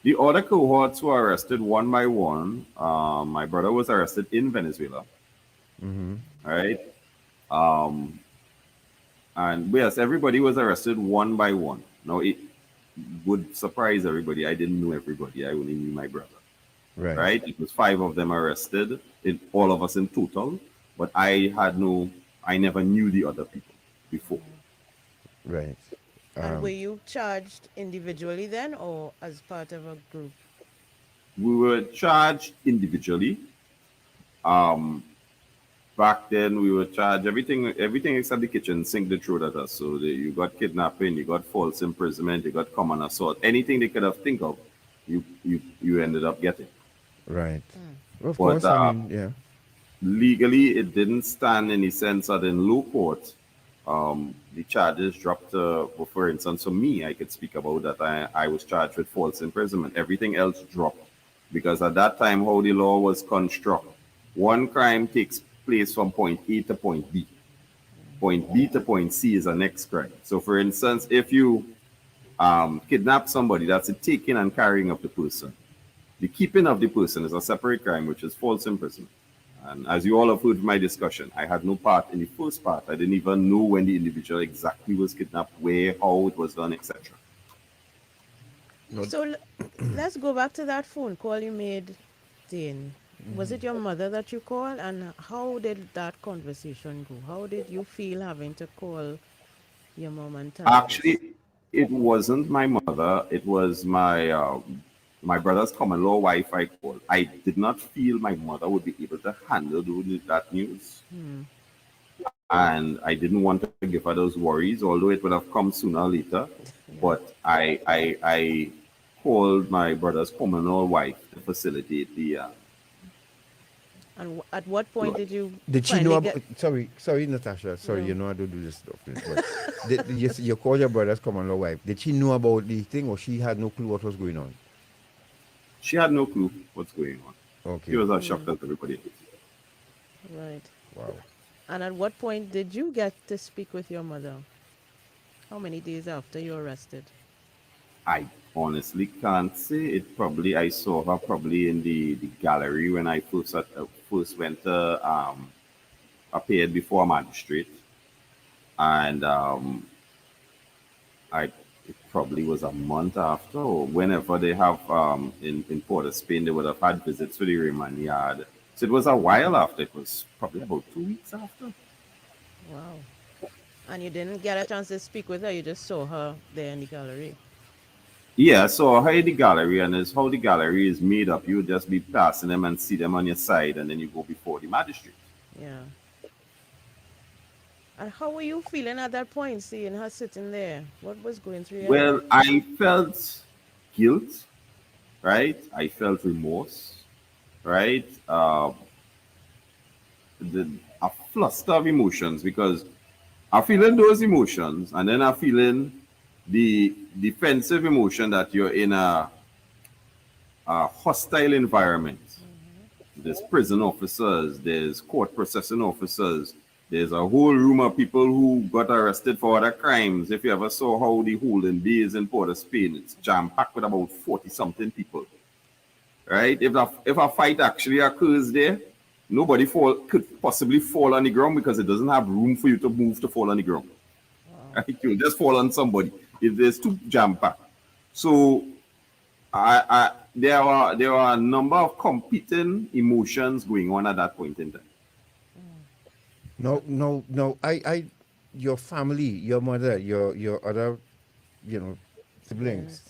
The other cohorts were arrested one by one. My brother was arrested in Venezuela. Right. And yes, everybody was arrested one by one. Now, it would surprise everybody. I didn't know everybody. I only knew my brother. Right. It was 5 of them arrested, all of us in total. But I never knew the other people before. Right. And were you charged individually then, or as part of a group? We were charged individually. Back then, we were charged everything except the kitchen sink they threw at us. So you got kidnapping, you got false imprisonment, you got common assault. Anything they could have think of, you ended up getting. Right. Of course, I mean, yeah. Legally, it didn't stand in the sense that in low court, the charges dropped. For instance, for me, I could speak about that. I was charged with false imprisonment. Everything else dropped because at that time, how the law was constructed, one crime takes place from point A to point B. Point B to point C is the next crime. So, for instance, if you kidnap somebody, that's the taking and carrying of the person. The keeping of the person is a separate crime, which is false imprisonment. And as you all have heard my discussion, I had no part in the first part. I didn't even know when the individual exactly was kidnapped, where, how it was done, etc. So let's go back to that phone call you made, Dane. Was it your mother that you called, and how did that conversation go? How did you feel having to call your mom and tell Actually, it wasn't my mother. It was my my brother's common law wife I called. I did not feel my mother would be able to handle that news. And I didn't want to give her those worries, although it would have come sooner or later. But I called my brother's common law wife to facilitate the And at what point did you? Did she know about? Sorry, Natasha. Sorry, No. you know I don't do this stuff. But you called your brother's common law wife. Did she know about the thing, or she had no clue what was going on? She had no clue what's going on. Okay. She was as shocked as everybody. Right. Wow. And at what point did you get to speak with your mother? How many days after you were arrested? I honestly can't say. I saw her probably in the gallery when I first went to appeared before a magistrate, and it probably was a month after, or whenever they have in Port of Spain, they would have had visits to the remand yard. So it was a while after. It was probably about 2 weeks after. Wow. And you didn't get a chance to speak with her, you just saw her there in the gallery. Yeah, so how the gallery, and it's how the gallery is made up. You just be passing them and see them on your side, and then you go before the magistrate. Yeah. And how were you feeling at that point, seeing her sitting there? What was going through your Well, head? I felt guilt, right? I felt remorse, right? A fluster of emotions because I'm feeling those emotions, and then I'm feeling the defensive emotion that you're in a hostile environment. There's prison officers, there's court processing officers, there's a whole room of people who got arrested for other crimes. If you ever saw how the holding bay is in Port of Spain, it's jam-packed with about 40-something people, right? If a fight actually occurs there, nobody could possibly fall on the ground because it doesn't have room for you to move to fall on the ground. Right? You'll just fall on somebody if there's too jam-packed. So there are a number of competing emotions going on at that point in time. No. Your family, your mother, your other, siblings.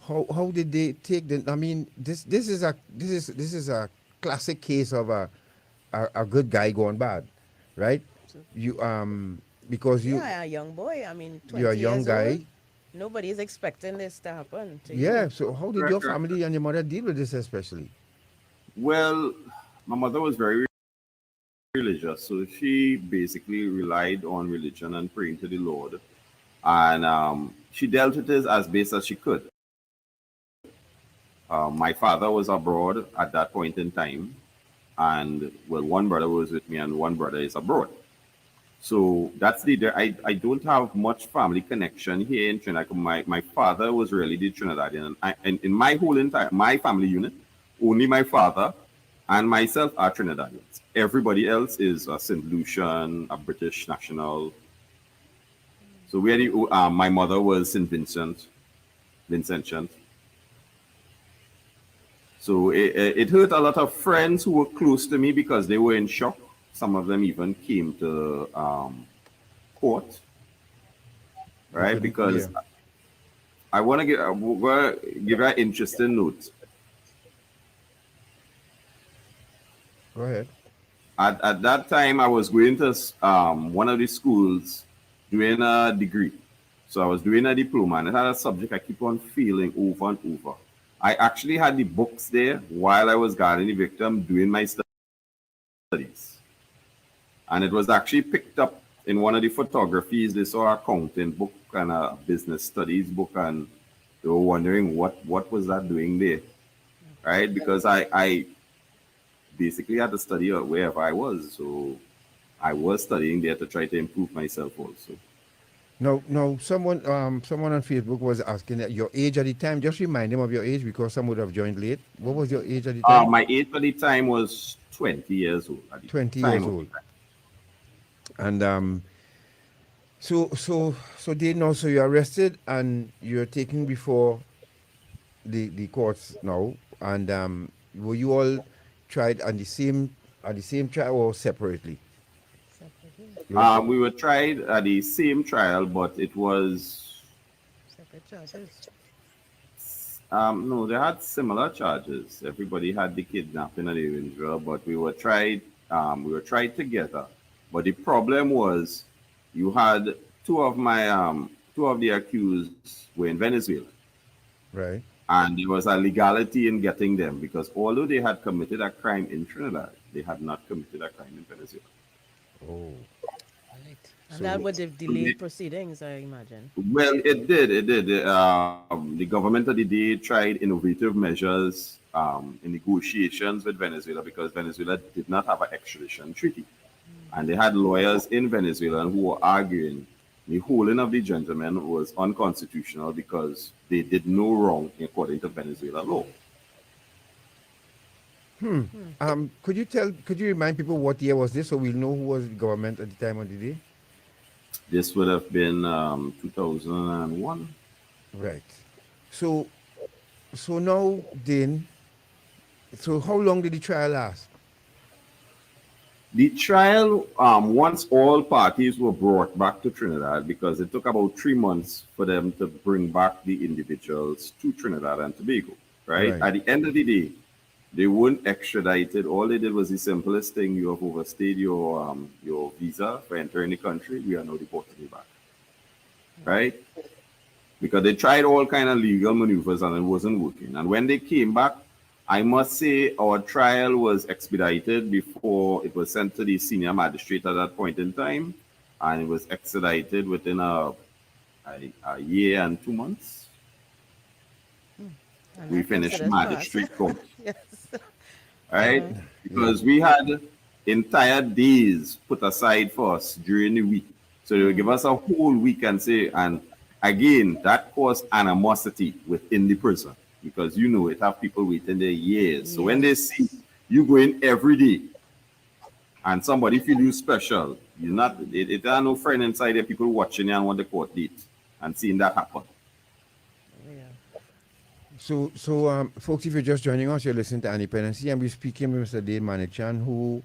How did they take the? I mean, this is a classic case of a good guy gone bad, right? Because you. Yeah, a young boy. I mean, 20 You're a young years guy. old. Nobody is expecting this to happen to Yeah. you. So how did your family and your mother deal with this, especially? Well, my mother was very religious, so she basically relied on religion and praying to the Lord, and she dealt with it as best as she could. My father was abroad at that point in time, and well, one brother was with me and one brother is abroad. So that's I don't have much family connection here in Trinidad. My father was really the Trinidadian, and in my whole my family unit, only my father and myself are Trinidadians. Everybody else is a St. Lucian, a British national. So my mother was St. Vincentian. So it hurt a lot of friends who were close to me because they were in shock. Some of them even came to court, right? Because I want to give an interesting note. Go ahead. At that time, I was going to one of the schools doing a degree. So I was doing a diploma, and it had a subject I keep on failing over and over. I actually had the books there while I was guarding the victim doing my studies. And it was actually picked up in one of the photographies. They saw an accounting book and a business studies book, and they were wondering what was that doing there, right? Because I basically had to study wherever I was. So I was studying there to try to improve myself also. No. Someone on Facebook was asking that your age at the time. Just remind them of your age because some would have joined late. What was your age at the time? My age at the time was 20 years old. 20 years old. And so they know. So you're arrested and you're taken before the courts now. And were you all tried at the same trial or separately? We were tried at the same trial, but it was separate charges. No, they had similar charges. Everybody had the kidnapping and the individual, but we were tried together. But the problem was you had two of the accused were in Venezuela. Right. And there was a legality in getting them because although they had committed a crime in Trinidad, they had not committed a crime in Venezuela. Oh. And that would have delayed proceedings, I imagine. Well, it did. The government of the day tried innovative measures in negotiations with Venezuela because Venezuela did not have an extradition treaty. And they had lawyers in Venezuela who were arguing the holding of the gentleman was unconstitutional because they did no wrong according to Venezuela law. Could you remind people what year was this so we'll know who was the government at the time of the day? This would have been 2001. Right. So now, Dane, so how long did the trial last? The trial, once all parties were brought back to Trinidad, because it took about 3 months for them to bring back the individuals to Trinidad and Tobago, right? At the end of the day, they weren't extradited. All they did was the simplest thing. You have overstayed your visa for entering the country. We are now deporting you back, right? because they tried all kind of legal maneuvers and it wasn't working. And when they came back, I must say our trial was expedited before it was sent to the senior magistrate at that point in time, and it was extradited within a year and 2 months. And We that finished considered fast. magistrate court. Yes. Right? Because we had entire days put aside for us during the week. So they would give us a whole week and say, and again, that caused animosity within the prison because you know it have people waiting there years. So when they see you go in every day and somebody feel you special, you're not, it are no friend inside there, people watching you and want the court date and seeing that happen. So, folks, if you're just joining us, you're listening to Dependency, and we're speaking with Mr. Dane Manickchand, who,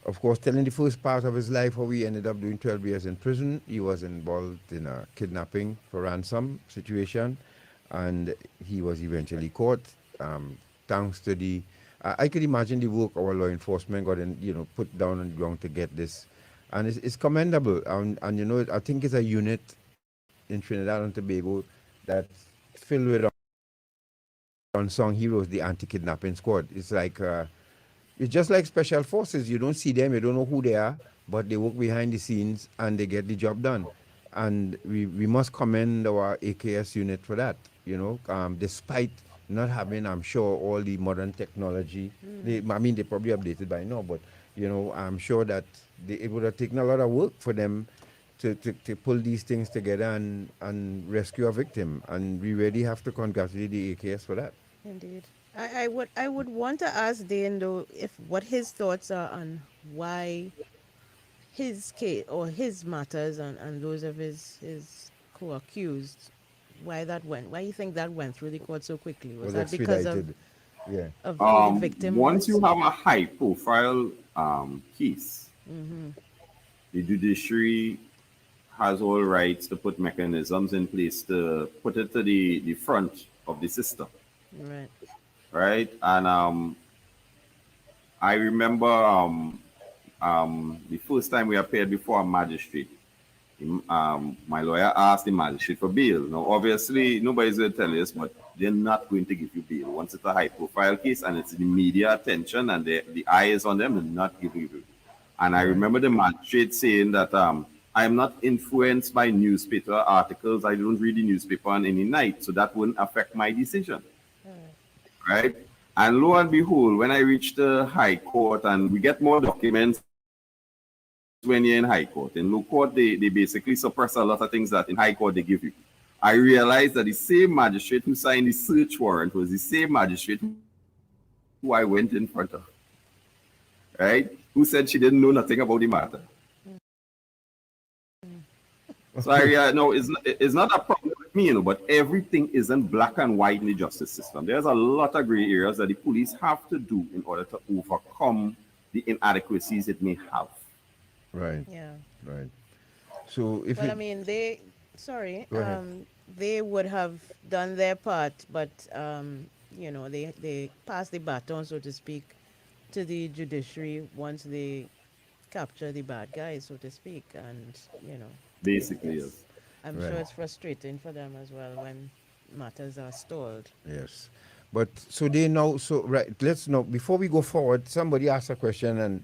of course, telling the first part of his life how he ended up doing 12 years in prison. He was involved in a kidnapping for ransom situation, and he was eventually caught. Thanks to the, I could imagine the work our law enforcement got in, put down on the ground to get this, and it's commendable. And I think it's a unit in Trinidad and Tobago that's filled with unsung heroes, the anti-kidnapping squad. It's like it's just like special forces. You don't see them, you don't know who they are, but they work behind the scenes and they get the job done. And we must commend our AKS unit for that. Despite not having, I'm sure, all the modern technology. They probably updated by now, but I'm sure that it would have taken a lot of work for them to pull these things together and rescue a victim. And we really have to congratulate the AKS for that. Indeed. I would want to ask Dane though what his thoughts are on why his case or his matters and those of his co-accused, why you think that went through the court so quickly? Was that because of the victim? Once you have a high profile case, the judiciary has all rights to put mechanisms in place to put it to the front of the system. Right. And I remember the first time we appeared before a magistrate, my lawyer asked the magistrate for bail. Now, obviously, nobody's going to tell us, but they're not going to give you bail. Once it's a high-profile case and it's in the media attention and the eye is on them, they're not giving you bail. And I remember the magistrate saying that I'm not influenced by newspaper articles. I don't read the newspaper on any night, so that wouldn't affect my decision. Right? And lo and behold, when I reached the High Court, and we get more documents when you're in High Court. In low court, they basically suppress a lot of things that in High Court they give you. I realized that the same magistrate who signed the search warrant was the same magistrate who I went in front of. Right? Who said she didn't know nothing about the matter. So I realized, no, it's not a problem with me, but everything isn't black and white in the justice system. There's a lot of gray areas that the police have to do in order to overcome the inadequacies it may have. Right. Yeah. Right. So if they would have done their part, but they passed the baton, so to speak, to the judiciary once they capture the bad guys, so to speak, and basically, yes. I'm sure it's frustrating for them as well when matters are stalled. Yes. But let's know, before we go forward, somebody asked a question, and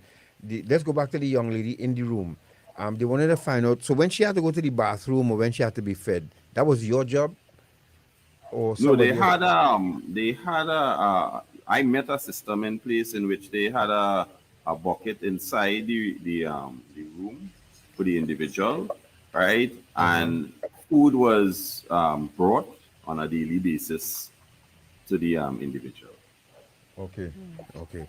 let's go back to the young lady in the room. They wanted to find out, so when she had to go to the bathroom or when she had to be fed, that was your job? Or no, they had I met a system in place in which they had a bucket inside the room for the individual, right? And food was brought on a daily basis to the individual. Okay. Okay.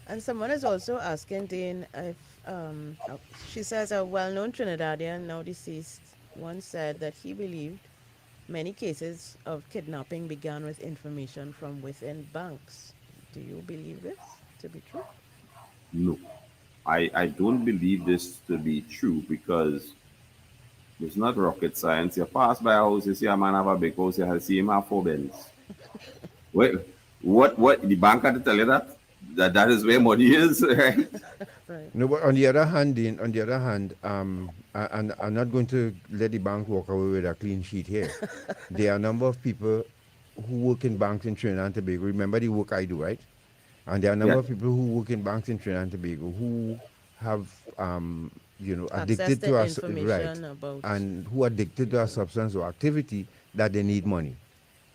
And someone is also asking Dane if she says a well-known Trinidadian, now deceased, once said that he believed many cases of kidnapping began with information from within banks. Do you believe this to be true? No, I don't believe this to be true because it's not rocket science. You pass by a house, you see a man have a big house, you see him have 4 beds. Wait, what? The bank had to tell you that? that is where money is, right? No, but on the other hand, and I'm not going to let the bank walk away with a clean sheet here. There are a number of people who work in banks in Trinidad and Tobago. Remember the work I do, right? And there are a number of people who work in banks in Trinidad and Tobago who have, addicted to us, right? And who are addicted to a substance or activity that they need money.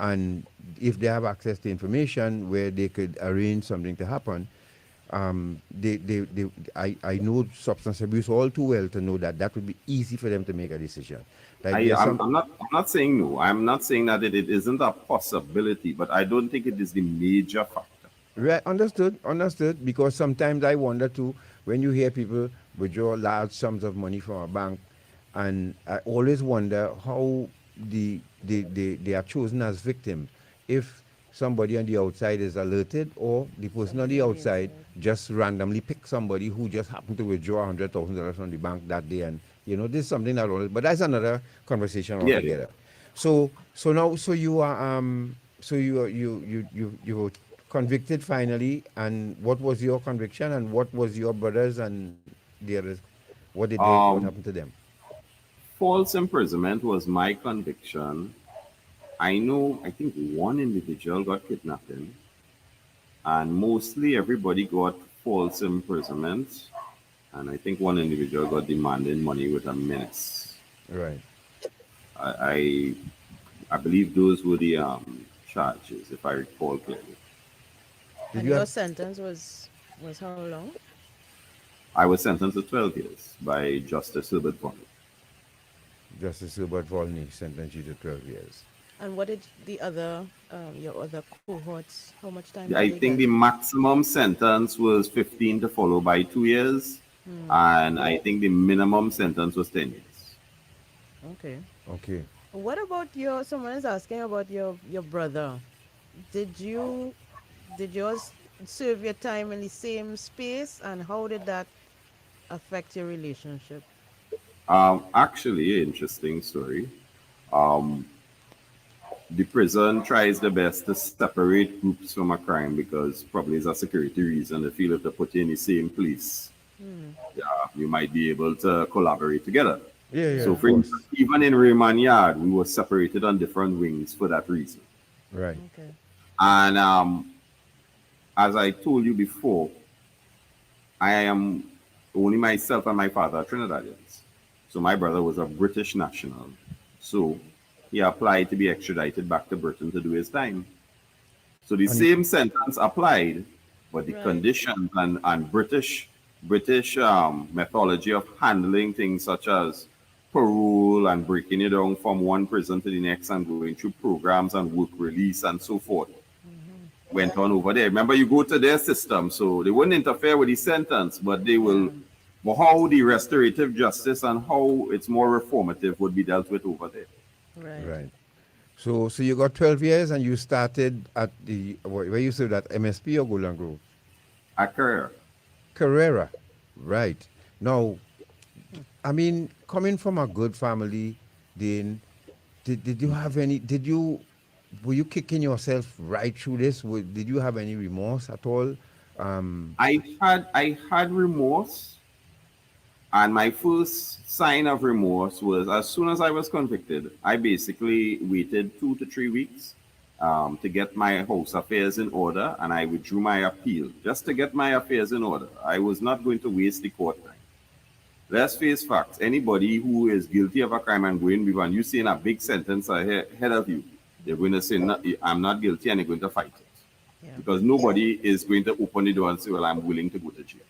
And if they have access to information where they could arrange something to happen, I know substance abuse all too well to know that would be easy for them to make a decision. Like I'm not saying no. I'm not saying that it isn't a possibility, but I don't think it is the major factor. Right, understood. Because sometimes I wonder too, when you hear people withdraw large sums of money from a bank, and I always wonder how they are chosen as victims. If somebody on the outside is alerted, or the person on the outside just randomly pick somebody who just happened to withdraw $100,000 from the bank that day, and this is something that always. But that's another conversation altogether. So you were convicted finally, and what was your conviction, and what was your brothers and the others? What did what happened to them? False imprisonment was my conviction. I think one individual got kidnapped, and mostly everybody got false imprisonment, and I think one individual got demanding money with a menace. Right. I believe those were the charges, if I recall clearly. And your sentence was how long? I was sentenced to 12 years by Justice Herbert Volney. Justice Herbert Volney sentenced you to 12 years. And what did the other, your other cohorts, how much time? I think the maximum sentence was 15 to follow by 2 years. And I think the minimum sentence was 10 years. Okay. What about someone is asking about your brother. Did you serve your time in the same space, and how did that affect your relationship? Actually, interesting story. The prison tries the best to separate groups from a crime because probably it's a security reason. They feel if they put you in the same place, you might be able to collaborate together. So for instance, even in Raymond Yard, we were separated on different wings for that reason. Right. Okay. And as I told you before, I am only myself and my father are Trinidadians. So my brother was a British national. So he applied to be extradited back to Britain to do his time. So the same sentence applied, but the conditions and British methodology of handling things such as parole and breaking it down from one prison to the next and going through programs and work release and so forth went on over there. Remember, you go to their system, so they wouldn't interfere with the sentence, but they will, but how the restorative justice and how it's more reformative would be dealt with over there. Right. So you got 12 years, and you started at where you served at MSP or Golden Grove? At Carrera. Right. Now, I mean, coming from a good family, Dane, did you have any, were you kicking yourself right through this? Did you have any remorse at all? I had remorse, and my first sign of remorse was as soon as I was convicted, I basically waited 2 to 3 weeks to get my house affairs in order, and I withdrew my appeal just to get my affairs in order. I was not going to waste the court time. Let's face facts. Anybody who is guilty of a crime and going before, and you see a big sentence ahead of you, they're going to say, no, I'm not guilty, and they're going to fight it. Because nobody is going to open the door and say, well, I'm willing to go to jail.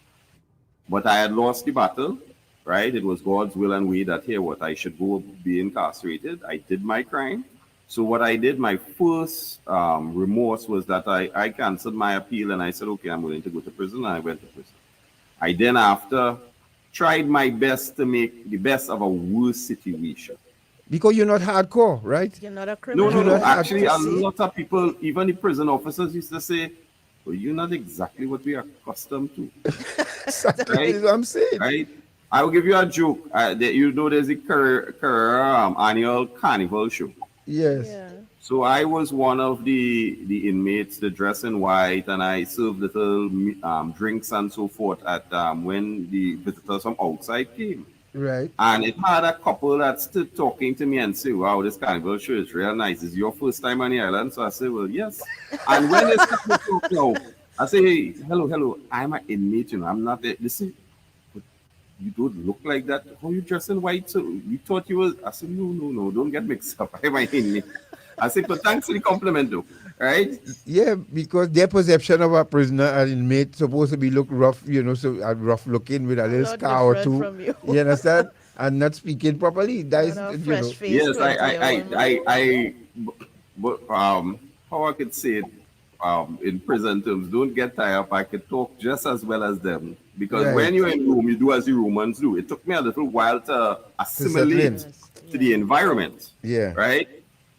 But I had lost the battle, right? It was God's will and way that, here, what, I should go be incarcerated. I did my crime. So what I did, my first remorse was that I canceled my appeal, and I said, okay, I'm willing to go to prison, and I went to prison. I then, after, tried my best to make the best of a worse situation. Because you're not hardcore, right? You're not a criminal. No. Actually, a lot of people, even the prison officers, used to say, well, you're not exactly what we are accustomed to. Exactly what I'm saying. Right? I will give you a joke. There's a Carrera annual carnival show. Yes. So I was one of the inmates, the dress in white, and I served little drinks and so forth at when the visitors from outside came. Right. And it had a couple that stood talking to me and say, wow, this carnival show is real nice. Is your first time on the island? So I said, well, yes. And when they started talking out, I say, hey, hello, I'm an inmate, I'm not a, listen, but you don't look like that. How you dressed in white? So we thought you was, I said, no, don't get mixed up. I'm an inmate. I said, but thanks for the compliment though, right? Yeah, because their perception of a prisoner, an inmate, supposed to be look rough, so rough looking with a little lot scar or different two. from you. You understand? And not speaking properly. That is, Not a fresh face. Yes, 20-year-old. but how I could say it in prison terms, don't get tired up. I could talk just as well as them because Right. when you're in Rome, you do as the Romans do. It took me a little while to assimilate to the environment. Yeah. Right?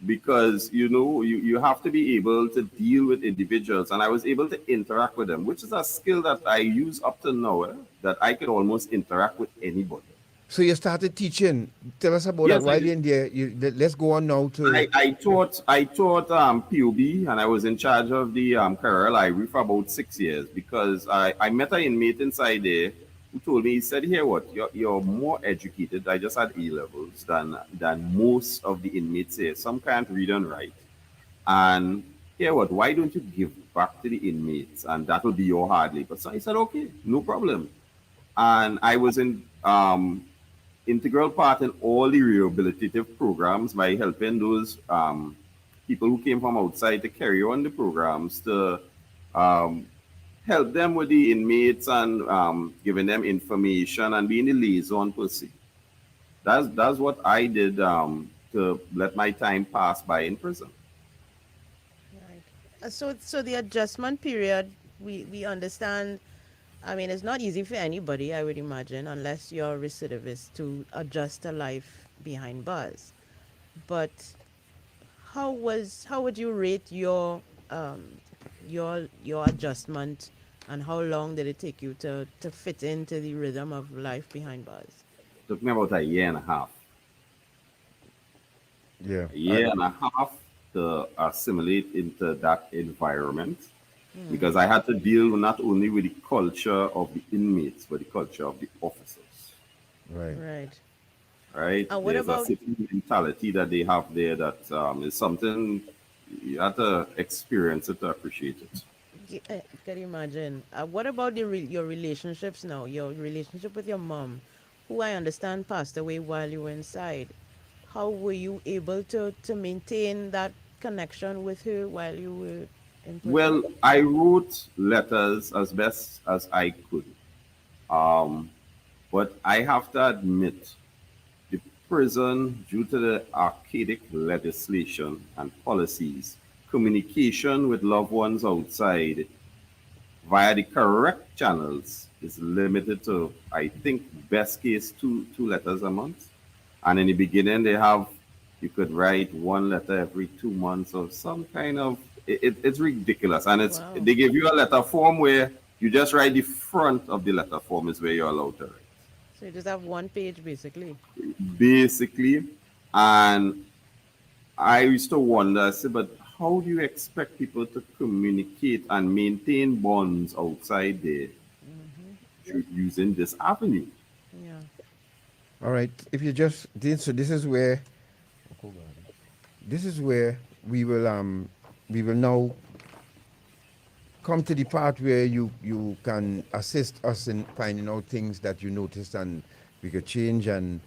Because you have to be able to deal with individuals, and I was able to interact with them, which is a skill that I use up to now, that I could almost interact with anybody. So you started teaching. Tell us about Yes, that. While you're in there, let's go on now to. I taught POB, and I was in charge of the career library for about 6 years because I met an inmate inside there who told me, he said, here what, you're more educated, I just had A-levels, than most of the inmates here. Some can't read and write. And here what, why don't you give back to the inmates and that will be your hard labor? So I said, okay, no problem. And I was in integral part in all the rehabilitative programs by helping those people who came from outside to carry on the programs, to help them with the inmates and giving them information and being the liaison per se. That's what I did to let my time pass by in prison. So the adjustment period, we understand. I mean, it's not easy for anybody, I would imagine, unless you're recidivist, to adjust to life behind bars. But how would you rate your adjustment, and how long did it take you to fit into the rhythm of life behind bars? It took me about a year and a half. Yeah. A year and a half to assimilate into that environment. Because I had to deal not only with the culture of the inmates, but the culture of the officers. Right. Right? And what There's about- a certain mentality that they have there that is something you have to experience it to appreciate it. Can you imagine? What about your relationships now? Your relationship with your mom, who I understand passed away while you were inside. How were you able to maintain that connection with her while you were in prison? Well, I wrote letters as best as I could. But I have to admit, the prison, due to the archaic legislation and policies, communication with loved ones outside via the correct channels is limited to, I think, best case, two letters a month. And in the beginning, you could write one letter every 2 months or some kind of, it's ridiculous. And they give you a letter form where you just write the front of the letter form is where you're allowed to write. So you just have one page, basically. Basically. And I used to wonder, I said, but how do you expect people to communicate and maintain bonds outside there using this avenue? Yeah. All right. If you just so this is where we will now come to the part where you can assist us in finding out things that you noticed and we could change. And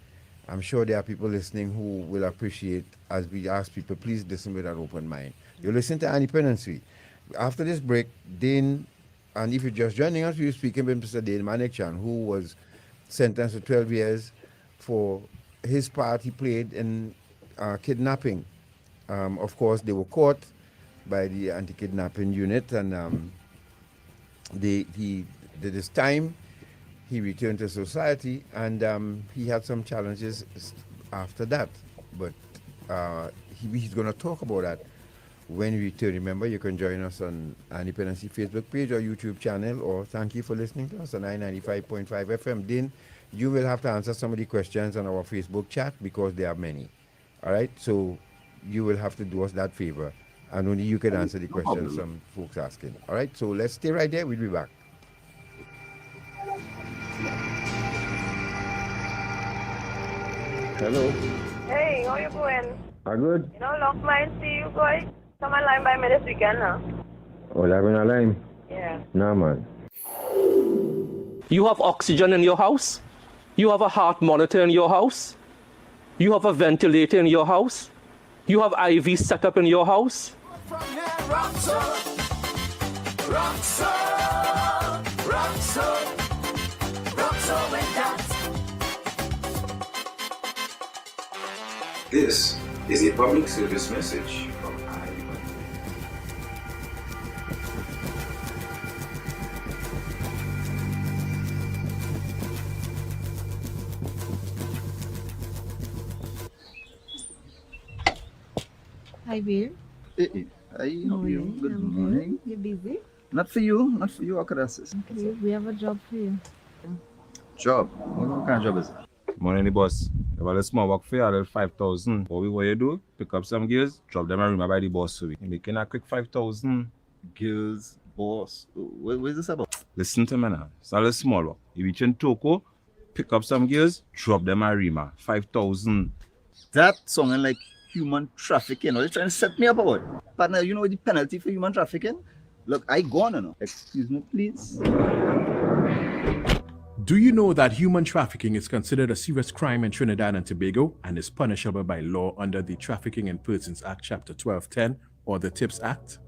I'm sure there are people listening who will appreciate, as we ask people, please listen with an open mind. You listen to Dependency. After this break, Dane, and if you're just joining us, we're speaking with Mr. Dane Manickchand, who was sentenced to 12 years for his part he played in kidnapping. Of course, they were caught by the anti-kidnapping unit, and he did his time. He returned to society, and he had some challenges after that. But he's going to talk about that when we return. Remember, you can join us on Dependency Facebook page or YouTube channel, or thank you for listening to us on 95.5 FM. Then you will have to answer some of the questions on our Facebook chat because there are many. All right, so you will have to do us that favor, and only you can answer the questions some folks asking. All right, so let's stay right there. We'll be back. Hello. Hey, how you going? Are good? You know, long mind see you guys. Come online by me this weekend now. Oh, that been a line? Yeah. Nah, man. You have oxygen in your house? You have a heart monitor in your house? You have a ventilator in your house? You have IV set up in your house? This is a public service message from I. Hi, Bill. Hey, how are you? Good morning. You busy? Not for you. How could I assist? Okay, we have a job for you. Job? What kind of job is it? Morning, the boss. If I small work for you, I'll 5,000. What you do? Pick up some girls, drop them and remember the boss for me. Making a quick 5,000. Girls, boss. What is this about? Listen to me now. It's not a small work. You reach in Toko, pick up some girls, drop them and Rima. 5,000. That sounding like human trafficking. Are you trying to set me up or what? Partner, you know the penalty for human trafficking? Look, I gone now. Excuse me, please. Do you know that human trafficking is considered a serious crime in Trinidad and Tobago and is punishable by law under the Trafficking in Persons Act Chapter 1210 or the TIPS Act?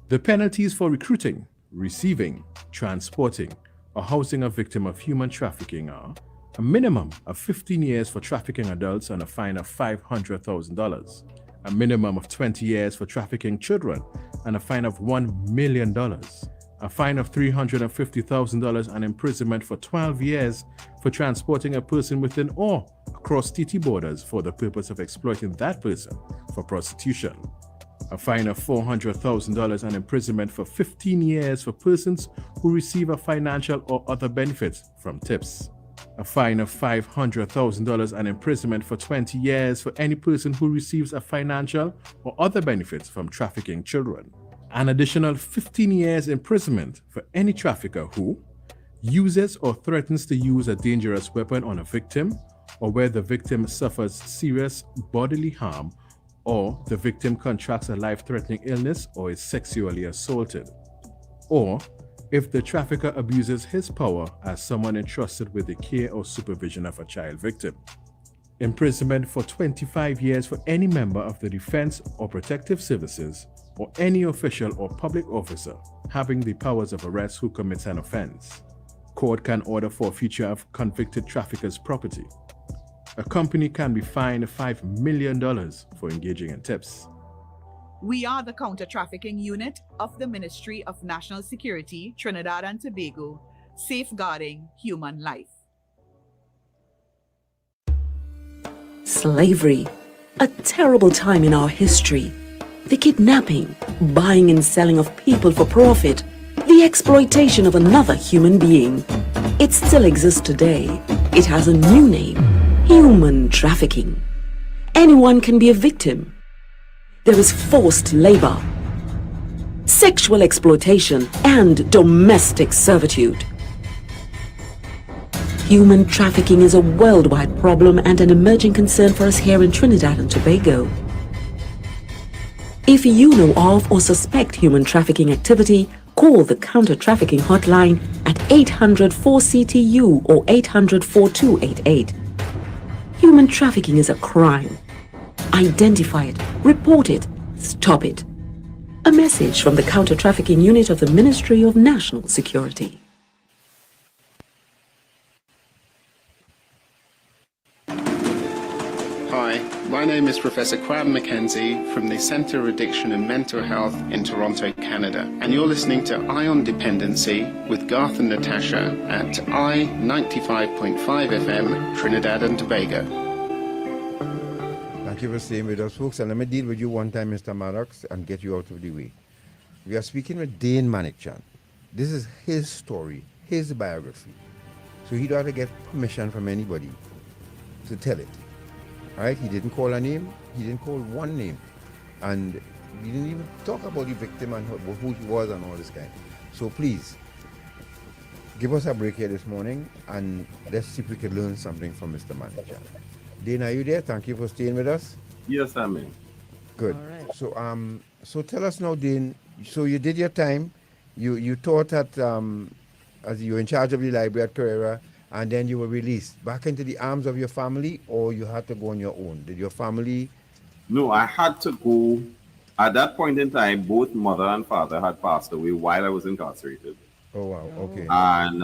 The penalties for recruiting, receiving, transporting, or housing a victim of human trafficking are a minimum of 15 years for trafficking adults and a fine of $500,000, a minimum of 20 years for trafficking children and a fine of $1 million, a fine of $350,000 and imprisonment for 12 years for transporting a person within or across TT borders for the purpose of exploiting that person for prostitution, a fine of $400,000 and imprisonment for 15 years for persons who receive a financial or other benefit from tips, a fine of $500,000 and imprisonment for 20 years for any person who receives a financial or other benefits from trafficking children, an additional 15 years imprisonment for any trafficker who uses or threatens to use a dangerous weapon on a victim, or where the victim suffers serious bodily harm, or the victim contracts a life-threatening illness or is sexually assaulted, or if the trafficker abuses his power as someone entrusted with the care or supervision of a child victim. Imprisonment for 25 years for any member of the Defense or Protective Services or any official or public officer having the powers of arrest who commits an offense. Court can order forfeiture of convicted trafficker's property. A company can be fined $5 million for engaging in tips. We are the counter-trafficking unit of the Ministry of National Security, Trinidad and Tobago, safeguarding human life. Slavery, a terrible time in our history. The kidnapping, buying and selling of people for profit, the exploitation of another human being. It still exists today. It has a new name, human trafficking. Anyone can be a victim. There is forced labor, sexual exploitation, and domestic servitude. Human trafficking is a worldwide problem and an emerging concern for us here in Trinidad and Tobago. If you know of or suspect human trafficking activity, call the counter-trafficking hotline at 800-4CTU or 800-4288. Human trafficking is a crime. Identify it, report it, stop it. A message from the Counter-Trafficking Unit of the Ministry of National Security. Hi, my name is Professor Cram McKenzie from the Centre of Addiction and Mental Health in Toronto, Canada, and you're listening to Ion Dependency with Garth and Natasha at I-95.5 FM, Trinidad and Tobago. Thank you for staying with us, folks, and let me deal with you one time, Mr. Maddox, and get you out of the way. We are speaking with Dane Manickchand. This is his story, his biography. So he don't have to get permission from anybody to tell it. All right, he didn't call a name, he didn't call one name. and you didn't even talk about the victim and who he was and all this kind. So please, give us a break here this morning, and let's see if we can learn something from Mr. Manickchand. Dane, are you there? Thank you for staying with us. Yes, I'm in. Good. So tell us now, Dane. So you did your time. You taught at as you were in charge of the library at Carrera, and then you were released back into the arms of your family, or you had to go on your own. Did your family? No, I had to go. At that point in time, both mother and father had passed away while I was incarcerated. Oh wow. Okay. And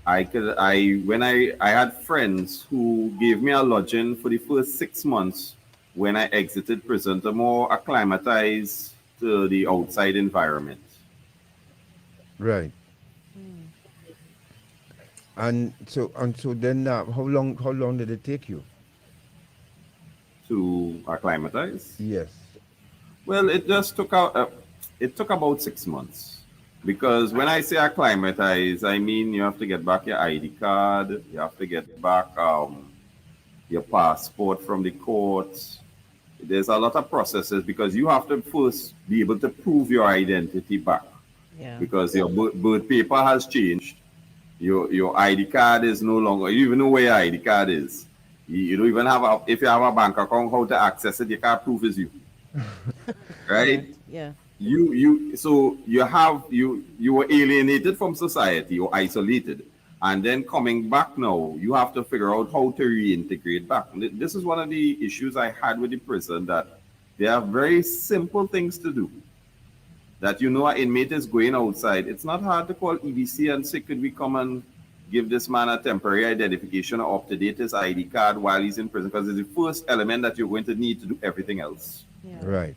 I had friends who gave me a lodging for the first 6 months when I exited prison to more acclimatize to the outside environment. Right. And so then how long did it take you to acclimatize? Yes. Well, it just took it took about 6 months, because when I say acclimatize, I mean you have to get back your ID card, you have to get back your passport from the courts. There's a lot of processes because you have to first be able to prove your identity back. Yeah. Because your birth paper has changed. Your ID card is no longer, you even know where your ID card is. You don't even have if you have a bank account, how to access it, you can't prove it's you. Right? Yeah. So you were alienated from society or isolated. And then coming back now, you have to figure out how to reintegrate back. This is one of the issues I had with the prison, that they have very simple things to do. That an inmate is going outside. It's not hard to call EBC and say, could we come and give this man a temporary identification or up-to-date his ID card while he's in prison? Because it's the first element that you're going to need to do everything else. Yeah. Right.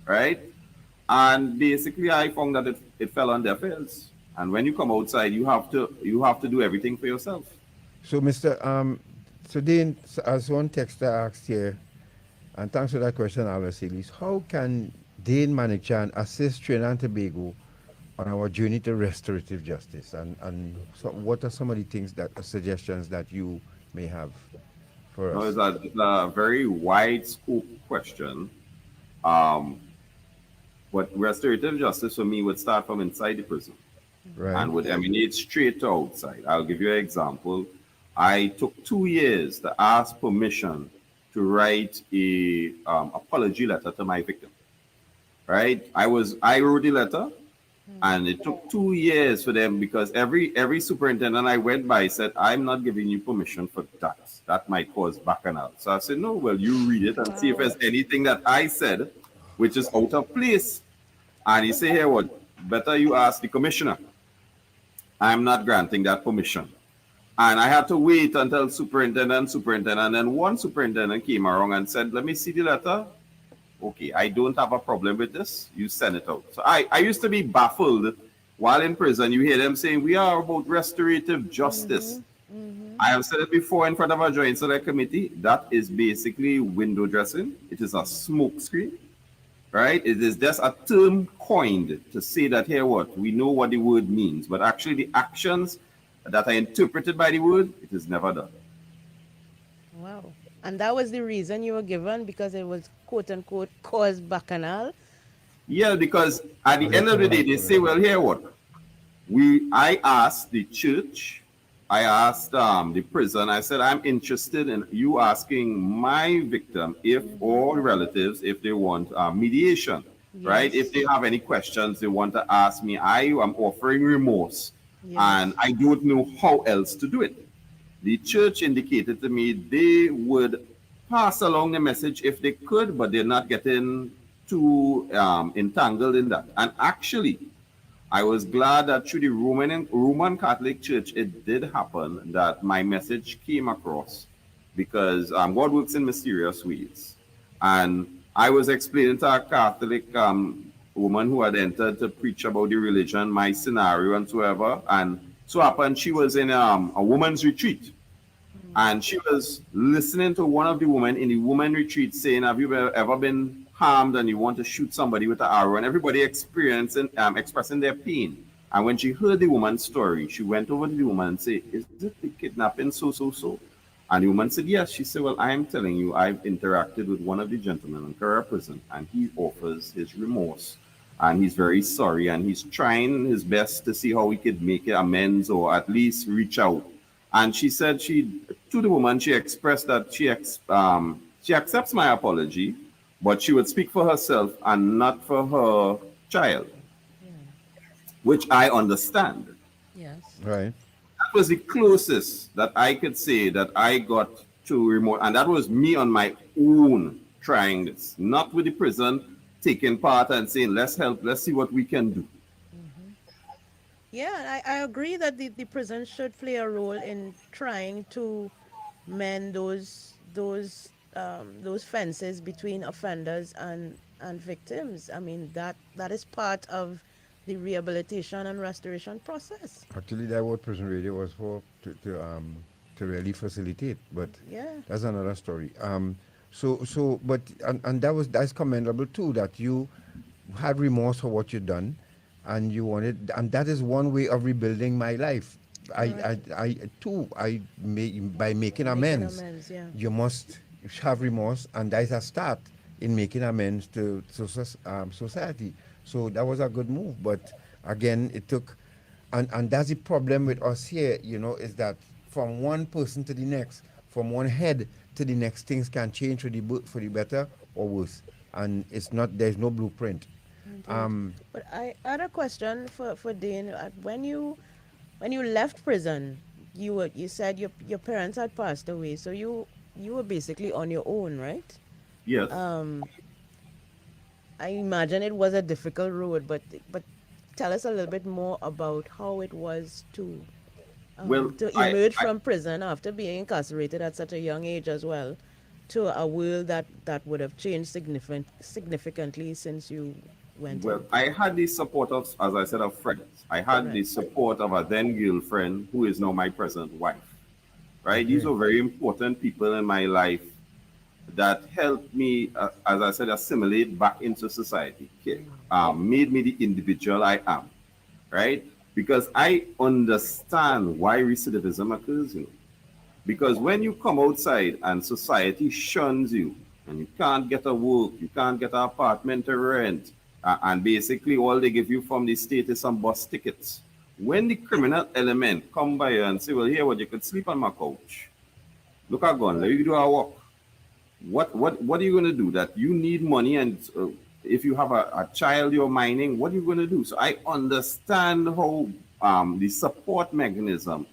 Right? And basically, I found that it fell on deaf ears. And when you come outside, you have to do everything for yourself. So so Dane, as one texter asked here, and thanks for that question, Alice Elise, how can Dane Manickchand assist Trinidad and Tobago on our journey to restorative justice? And so what are some of the things suggestions that you may have for us? It's a very wide scope question. But restorative justice for me would start from inside the prison. Right. And would emanate straight to outside. I'll give you an example. I took 2 years to ask permission to write a apology letter to my victim. Right? I wrote the letter, and it took 2 years for them, because every superintendent I went by said, I'm not giving you permission for that. That might cause bacchanal. So I said, no, well, you read it and see if there's anything that I said which is out of place. And he said, here, what? Better you ask the commissioner. I'm not granting that permission. And I had to wait until superintendent. And one superintendent came around and said, let me see the letter. Okay, I don't have a problem with this. You send it out. So I used to be baffled while in prison. You hear them saying, we are about restorative justice. I have said it before in front of a joint select committee. That is basically window dressing. It is a smoke screen. Right? It is just a term coined to say that, here what? We know what the word means. But actually the actions that are interpreted by the word, it is never done. Wow. And that was the reason you were given, because it was quote unquote cause bacchanal? Yeah, because at the end of the day, they say, well, here what? I asked the church, I asked the prison, I said, I'm interested in you asking my victim or relatives if they want mediation, right? If they have any questions they want to ask me, I am offering remorse, and I don't know how else to do it. The church indicated to me they would pass along the message if they could, but they're not getting too entangled in that. And actually, I was glad that through the Roman Catholic Church, it did happen that my message came across, because God works in mysterious ways. And I was explaining to a Catholic woman who had entered to preach about the religion, my scenario and so ever. And so happened she was in a woman's retreat. And she was listening to one of the women in the woman retreat saying, have you ever been harmed and you want to shoot somebody with an arrow? And everybody expressing their pain. And when she heard the woman's story, she went over to the woman and said, is it the kidnapping so? And the woman said, yes. She said, well, I am telling you, I've interacted with one of the gentlemen in Curra prison, and he offers his remorse. And he's very sorry, and he's trying his best to see how he could make amends or at least reach out. And she said to the woman, she expressed that she accepts my apology, but she would speak for herself and not for her child, which I understand. Yes. Right. That was the closest that I could say that I got to remote, and that was me on my own trying this, not with the prison taking part and saying, let's help, let's see what we can do. Yeah, and I agree that the prison should play a role in trying to mend those fences between offenders and victims. I mean, that is part of the rehabilitation and restoration process. Actually, that what Prison Radio was for, to really facilitate. But yeah, that's another story. But that's commendable too, that you had remorse for what you've done, and you wanted, and that is one way of rebuilding my life. By making amends. Yeah. You must have remorse, and that is a start in making amends to society. So that was a good move, but again, it took, and that's the problem with us here, is that from one person to the next, from one head to the next, things can change for the better or worse, and there's no blueprint. But I had a question for Dane. When you left prison, you said your parents had passed away, so you were basically on your own, right? Yes. I imagine it was a difficult road, but tell us a little bit more about how it was to emerge from prison after being incarcerated at such a young age as well, to a world that would have changed significantly since you went. Well, I had the support of, as I said, of friends. I had the support of a then girlfriend who is now my present wife. Right? These are very important people in my life that helped me, as I said, assimilate back into society, made me the individual I am, right? Because I understand why recidivism occurs, Because when you come outside and society shuns you, and you can't get a work, you can't get an apartment to rent, and basically all they give you from the state is some bus tickets. When the criminal element come by you and say, well, here, you could sleep on my couch. Look at gun, let you do our work. What are you going to do? That you need money, and if you have a child you're mining, what are you going to do? So I understand how the support mechanism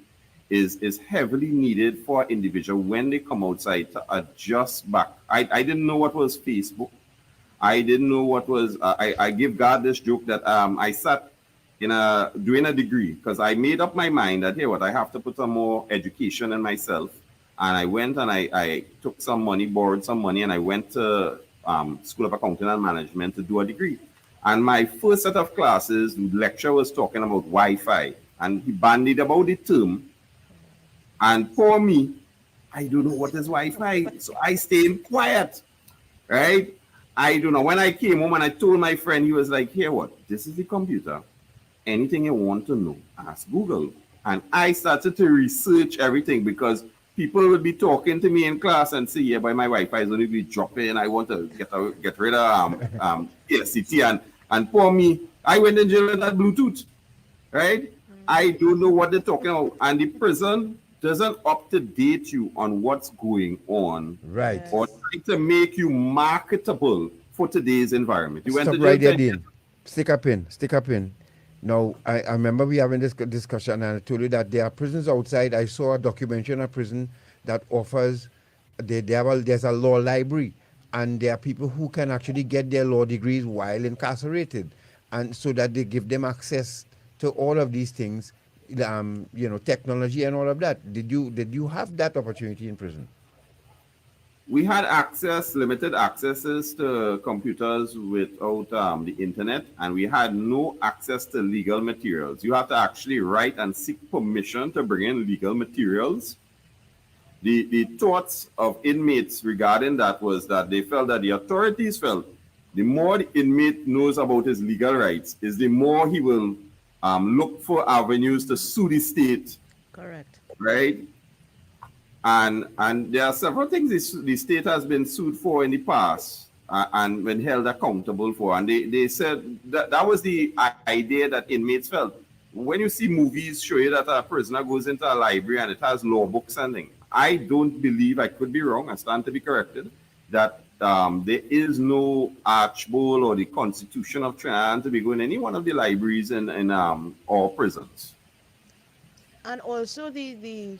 is heavily needed for individuals when they come outside to adjust back. I didn't know what was Facebook. I didn't know what was, I give God this joke that I sat doing a degree because I made up my mind that, I have to put some more education in myself. And I went and I took some money, borrowed some money, and I went to School of Accounting and Management to do a degree. And my first set of classes, the lecturer was talking about Wi-Fi, and he bandied about the term. And for me, I don't know what is Wi-Fi, so I stayed quiet, right? I don't know. When I came home and I told my friend, he was like, this is the computer. Anything you want to know, ask Google. And I started to research everything because people would be talking to me in class and say, but my Wi-Fi is only be dropping. I want to get rid of PSCT. And for me, I went in jail with that Bluetooth, right? I don't know what they're talking about. And the prison doesn't up-to-date you on what's going on. Right. Or trying to make you marketable for today's environment. You went Stop to right there, Dean. Stick up in. Now, I remember we having this discussion, and I told you that there are prisons outside. I saw a documentary in a prison that offers, there's a law library, and there are people who can actually get their law degrees while incarcerated, and so that they give them access to all of these things, technology and all of that. Did you have that opportunity in prison? We had limited accesses to computers without the internet, and we had no access to legal materials. You have to actually write and seek permission to bring in legal materials. The thoughts of inmates regarding that was that they felt that the authorities felt the more the inmate knows about his legal rights is the more he will look for avenues to sue the state. Correct. Right? And there are several things the state has been sued for in the past and been held accountable for. And they said that was the idea that inmates felt. When you see movies show you that a prisoner goes into a library and it has law books and things, I don't believe, I could be wrong, I stand to be corrected, that there is no Archbold or the Constitution of Trinidad and Tobago in any one of the libraries in or prisons. And also the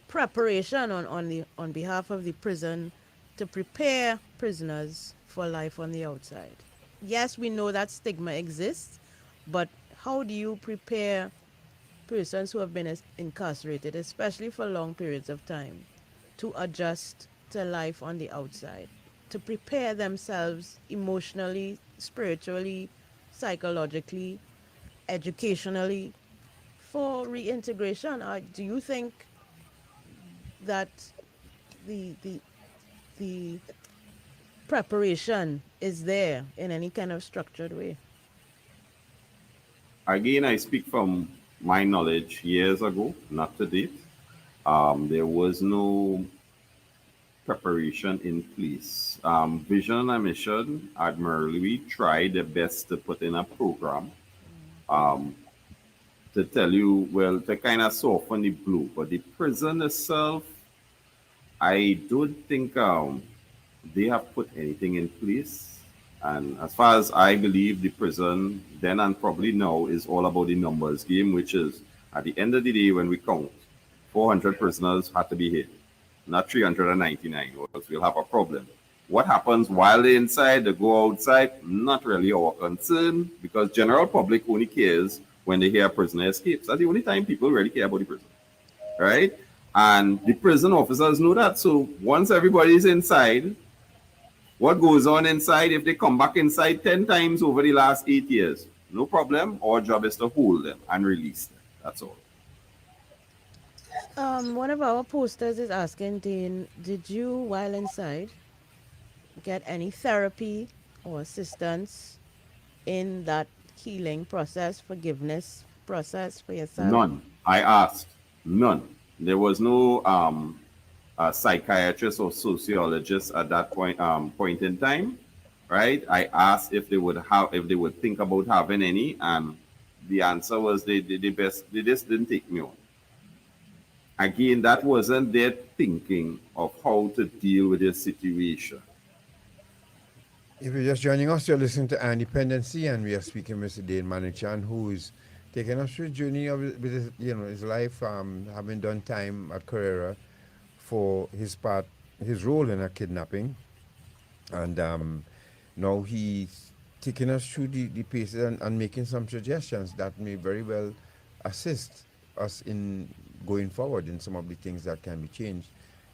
preparation on behalf of the prison to prepare prisoners for life on the outside. Yes, we know that stigma exists, but how do you prepare persons who have been incarcerated, especially for long periods of time, to adjust to life on the outside, to prepare themselves emotionally, spiritually, psychologically, educationally for reintegration? Do you think that the preparation is there in any kind of structured way? Again, I speak from my knowledge years ago, not to date. There was no preparation in place. Vision and Mission admirably tried their best to put in a program to tell you, well, to kind of soften the blow. But the prison itself, I don't think they have put anything in place. And as far as I believe, the prison then and probably now is all about the numbers game, which is at the end of the day, when we count, 400 prisoners had to be hit, not 399, or else we'll have a problem. What happens while they're inside, they go outside, not really our concern, because general public only cares when they hear a prisoner escapes. That's the only time people really care about the prison, right? And the prison officers know that. So once everybody's inside, what goes on inside, if they come back inside 10 times over the last 8 years, no problem. Our job is to hold them and release them. That's all. One of our posters is asking, Dane, did you, while inside, get any therapy or assistance in that healing process, forgiveness process for yourself? None. I asked. None. There was no psychiatrist or sociologist at that point in time, right? I asked if they would think about having any, and the answer was they just didn't take me on. Again, that wasn't their thinking of how to deal with their situation. If you're just joining us, you're listening to Dependency, and we are speaking with Mr. Dane Manickchand, who is taking us through a journey of with his life, having done time at Carrera for his role in a kidnapping, and now he's taking us through the paces and making some suggestions that may very well assist us in going forward in some of the things that can be changed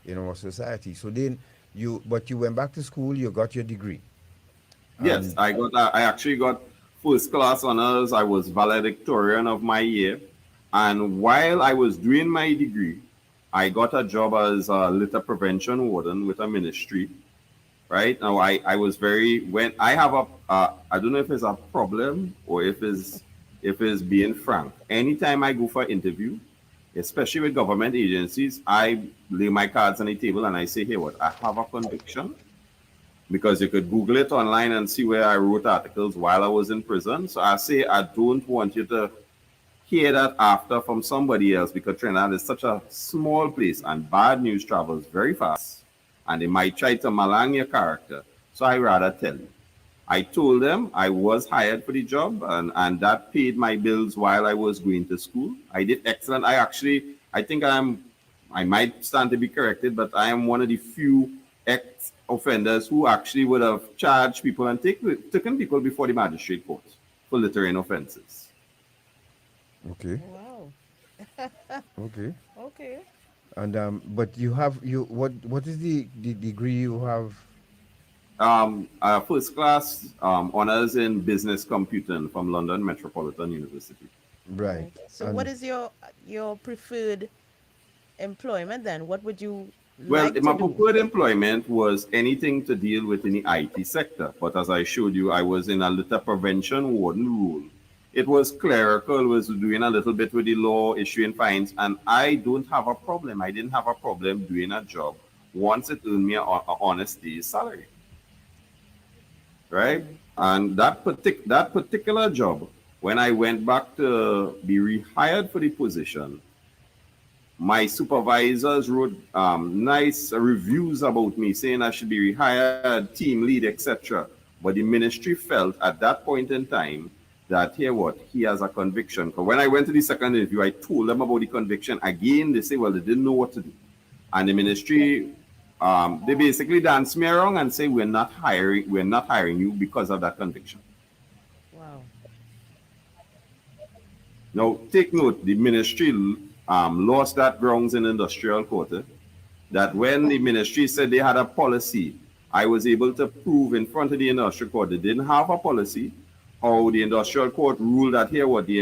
in our society. So then you went back to school, you got your degree. Yes, I actually got first class honors. I was valedictorian of my year, and while I was doing my degree, I got a job as a litter prevention warden with a ministry. Right now, I was when I have I don't know if it's a problem or if it's being frank. Anytime I go for an interview, especially with government agencies, I lay my cards on the table and I say, hey, I have a conviction. Because you could Google it online and see where I wrote articles while I was in prison. So I say, I don't want you to hear that after from somebody else, because Trinidad is such a small place and bad news travels very fast. And they might try to malign your character. So I rather tell you. I told them I was hired for the job, and that paid my bills while I was going to school. I did excellent. I think I might stand to be corrected, but I am one of the few ex-offenders who actually would have charged people and taken people before the magistrate court for littering offenses. Okay. Wow. Okay. Okay. And but what is the degree you have? First class honors in business computing from London Metropolitan University. Right. So what is your preferred employment then? What would you Well, like my to do? preferred employment was anything to deal with in the IT sector. But as I showed you, I was in a litter prevention warden role It was clerical, was doing a little bit with the law, issuing fines, and I don't have a problem. I didn't have a problem doing a job once it earned me an honest day's salary. Right? And that particular job, when I went back to be rehired for the position, my supervisors wrote nice reviews about me, saying I should be rehired, team lead, etc. But the ministry felt at that point in time that, here what, he has a conviction. Because when I went to the second interview, I told them about the conviction. Again, they say, well, they didn't know what to do. And the ministry, they basically danced me around and say, we're not hiring you because of that conviction. Wow. Now, take note, the ministry lost that grounds in industrial court. That when the ministry said they had a policy, I was able to prove in front of the industrial court they didn't have a policy. How the industrial court ruled that, here what, the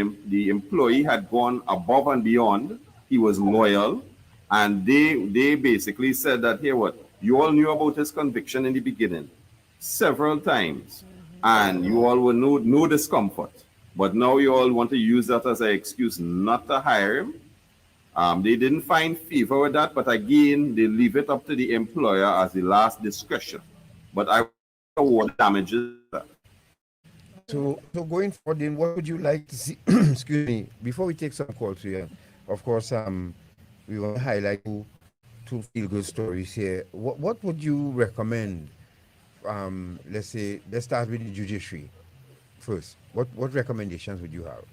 employee had gone above and beyond. He was loyal, and they basically said that, here what, you all knew about his conviction in the beginning several times, and you all were no discomfort, but now you all want to use that as an excuse not to hire him. They didn't find favor with that, but again, they leave it up to the employer as the last discretion. But I award damages. So going forward, then, what would you like to see? Excuse me. Before we take some calls here, of course, we want to highlight two feel-good stories here. What would you recommend? Let's start with the judiciary first. What recommendations would you have?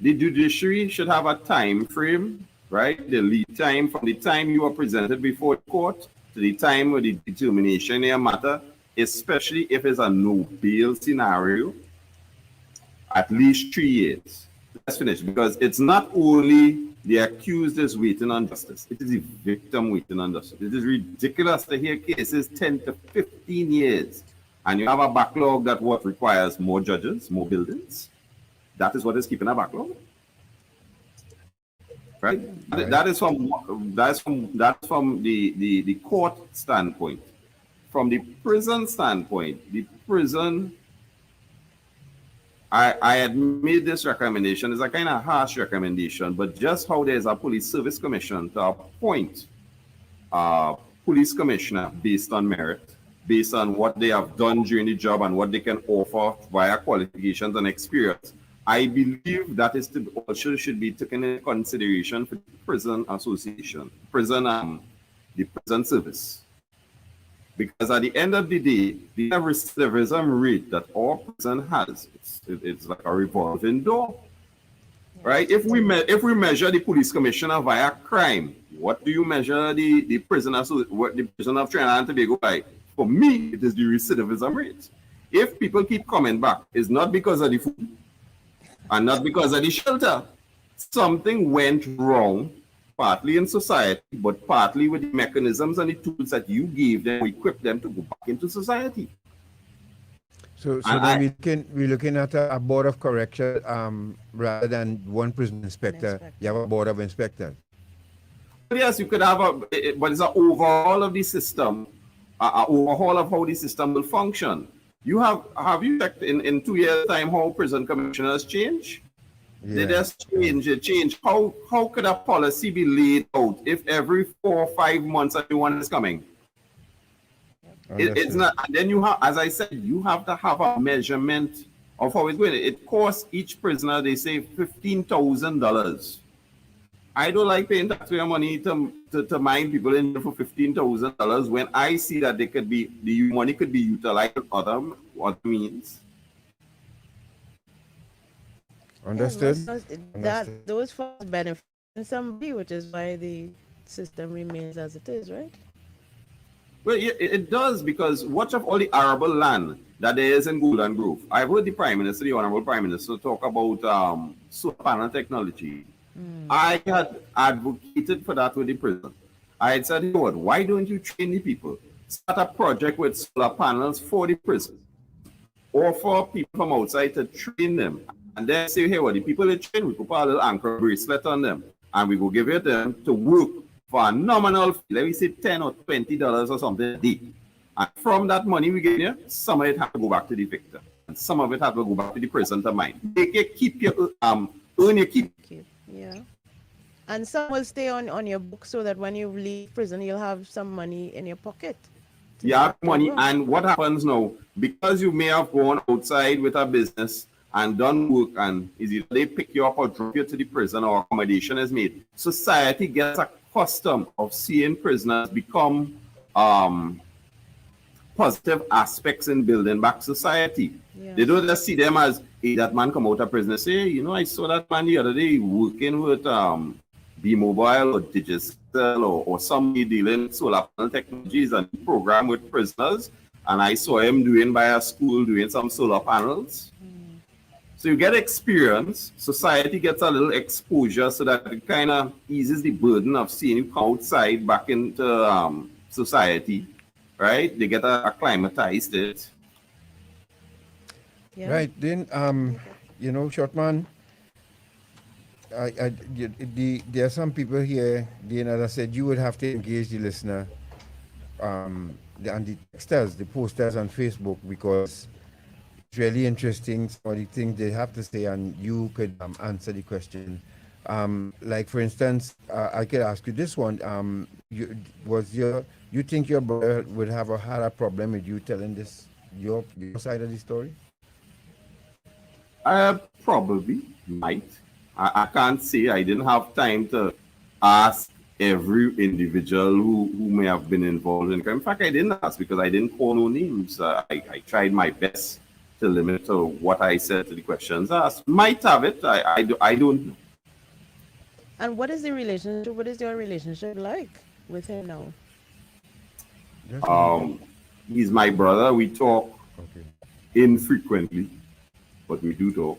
The judiciary should have a time frame, right? The lead time from the time you are presented before the court to the time of the determination in a matter, especially if it's a no bail scenario. At least 3 years. Let's finish, because it's not only the accused is waiting on justice, it is the victim waiting on justice. It is ridiculous to hear cases 10 to 15 years, and you have a backlog that what requires more judges, more buildings. That is what is keeping a backlog. Right? That's from the court standpoint. From the prison standpoint, the prison, I had made this recommendation. It's a kind of harsh recommendation, but just how there's a police service commission to appoint a police commissioner based on merit, based on what they have done during the job and what they can offer via qualifications and experience. I believe that is also should be taken into consideration for the prison association, the prison service. Because at the end of the day, the recidivism rate that our prison has, it's like a revolving door, right? If we measure the police commissioner via crime, what do you measure the prison of Trinidad and Tobago by? For me, it is the recidivism rate. If people keep coming back, it's not because of the food and not because of the shelter. Something went wrong, partly in society, but partly with the mechanisms and the tools that you gave them, equip them to go back into society. So then we're looking at a board of correction rather than one prison inspector. You have a board of inspectors. Yes, you could have but it's an overhaul of the system, an overhaul of how the system will function. Have you checked in 2 years' time how prison commissioners change? Yeah. They just change. How could a policy be laid out if every 4 or 5 months a new one is coming? It's not. And then you have, as I said, you have to have a measurement of how it's going. It costs each prisoner, they say, $15,000. I don't like paying taxpayer money to mine people in for $15,000 when I see that the money could be utilized in other means. Understood. Those funds benefit somebody, which is why the system remains as it is, right? Well, it does, because watch of all the arable land that there is in Golden Grove. I've heard the Honorable Prime Minister, talk about solar panel technology. I had advocated for that with the prison. I had said, why don't you train the people? Start a project with solar panels for the prison, or for people from outside to train them. And then say, hey, the people they train, we put a little anchor bracelet on them, and we will give it them to work for a nominal fee, let me say $10 or $20 or something a day. And from that money we get here, some of it has to go back to the victim. some of it have to go back to the prison to mine. They can keep your earn your keep. Yeah. And some will stay on your book so that when you leave prison, you'll have some money in your pocket. You have money, and what happens now? Because you may have gone outside with a business and done work, and is it they pick you up or drop you to the prison or accommodation is made. Society gets accustomed of seeing prisoners become positive aspects in building back society. Yeah. They don't just see them as, hey, that man come out of prison and say, hey, you know, I saw that man the other day working with B-Mobile or Digital or somebody dealing with solar panel technologies and program with prisoners, and I saw him doing by a school doing some solar panels. So you get experience, society gets a little exposure so that it kind of eases the burden of seeing you come outside back into society, right? They get acclimatized it. Yeah. Right, then, you know, Shortman, there are some people here, Dane, as I said, you would have to engage the listener and the texters, the posters on Facebook, because it's really interesting some of the things they have to say, and you could answer the question. Like, for instance, I could ask you this one. You think your brother would have had a problem with you telling this, your side of the story? Probably might. I can't say. I didn't have time to ask every individual who may have been involved in crime. In fact, I didn't ask because I didn't call no names. I tried my best to limit to what I said to the questions asked. Might have it. I don't know. And what is the relationship? What is your relationship like with him now? He's my brother. We talk infrequently, but we do talk.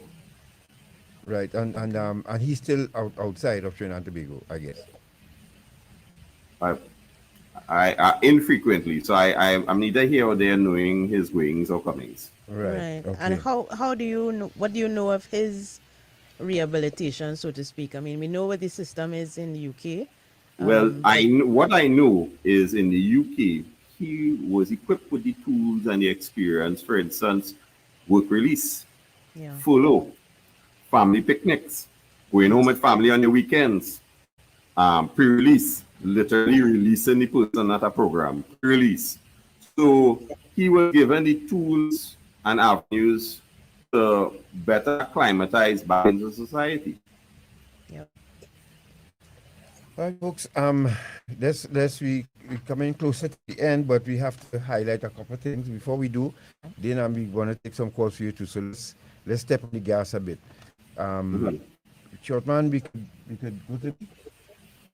Right, and he's still outside of Trinidad and Tobago, I guess. I infrequently, so I'm neither here or there knowing his goings or comings. Right. Okay. And how do you know? What do you know of his rehabilitation, so to speak? I mean, we know what the system is in the UK. Well, what I know is in the UK, he was equipped with the tools and the experience. For instance, work release, follow, family picnics, going home with family on the weekends, pre-release, literally releasing the person at a program, pre-release. So he was given the tools and avenues to better acclimatize back into society. Yep. All right, folks, we're coming closer to the end, but we have to highlight a couple of things. Before we do, then we're going to take some calls for you too, so let's step on the gas a bit. Shortman, we could go to B?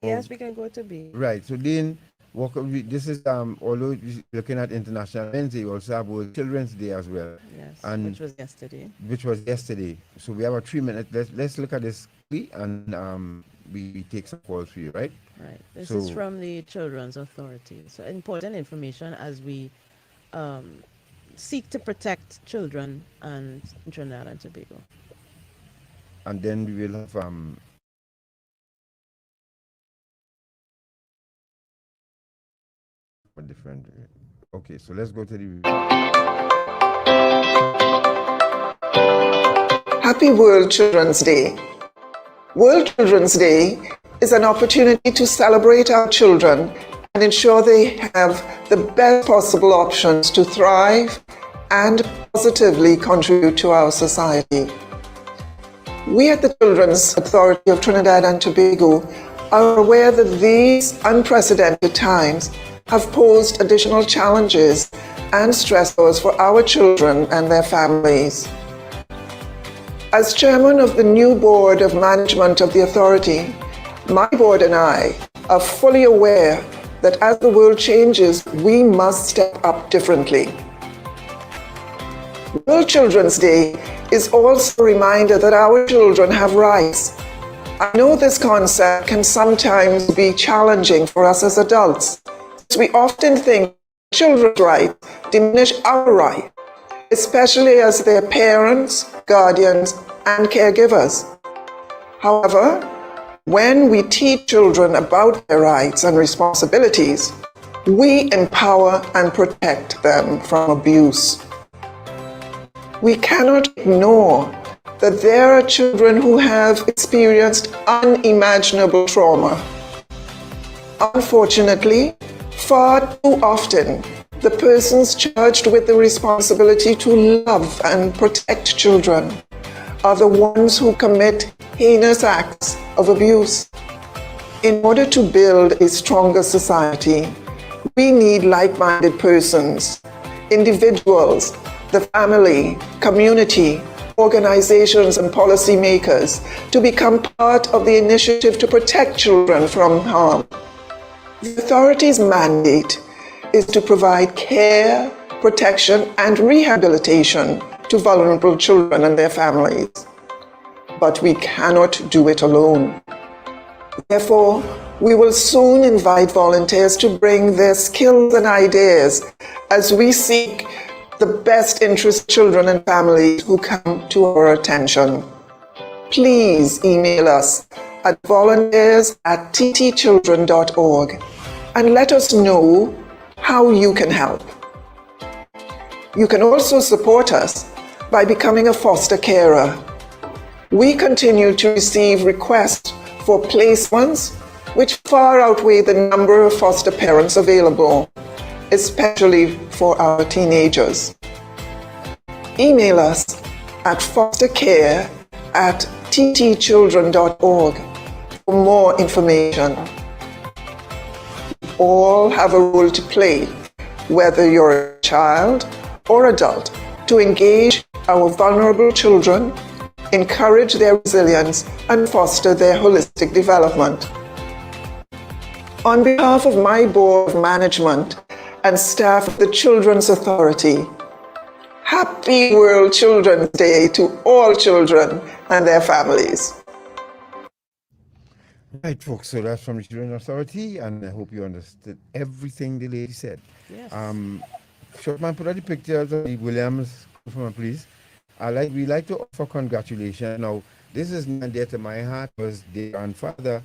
Yes, we can go to B. Right, so then, this is, although looking at International Men's Day, we also have World Children's Day as well. Yes, and which was yesterday. So we have a 3 minute, let's look at this and we take some calls for you, right? Right, this is from the Children's Authority. So important information as we seek to protect children and Trinidad and Tobago. And then we will have a different. Okay, so let's go to the. Happy World Children's Day. World Children's Day is an opportunity to celebrate our children and ensure they have the best possible options to thrive and positively contribute to our society. We at the Children's Authority of Trinidad and Tobago are aware that these unprecedented times have posed additional challenges and stressors for our children and their families. As chairman of the new board of management of the authority, my board and I are fully aware that as the world changes, we must step up differently. World Children's Day is also a reminder that our children have rights. I know this concept can sometimes be challenging for us as adults. We often think children's rights diminish our rights, especially as their parents, guardians, and caregivers. However, when we teach children about their rights and responsibilities, we empower and protect them from abuse. We cannot ignore that there are children who have experienced unimaginable trauma. Unfortunately, far too often, the persons charged with the responsibility to love and protect children are the ones who commit heinous acts of abuse. In order to build a stronger society, we need like-minded persons, individuals, the family, community, organizations and policymakers to become part of the initiative to protect children from harm. The authorities' mandate is to provide care, protection, and rehabilitation to vulnerable children and their families. But we cannot do it alone. Therefore, we will soon invite volunteers to bring their skills and ideas as we seek the best interest children and families who come to our attention. Please email us at volunteers@ttchildren.org and let us know how you can help. You can also support us by becoming a foster carer. We continue to receive requests for placements which far outweigh the number of foster parents available, especially for our teenagers. Email us at fostercare@ttchildren.org for more information. We all have a role to play, whether you're a child or adult, to engage our vulnerable children, encourage their resilience, and foster their holistic development. On behalf of my Board of Management and staff of the Children's Authority, Happy World Children's Day to all children and their families. Right, folks, so that's from the Children's Authority, and I hope you understood everything the lady said. Yes. Shortman, put out the pictures of the Williams, please. We like to offer congratulations. Now, this is near and dear to my heart because their grandfather,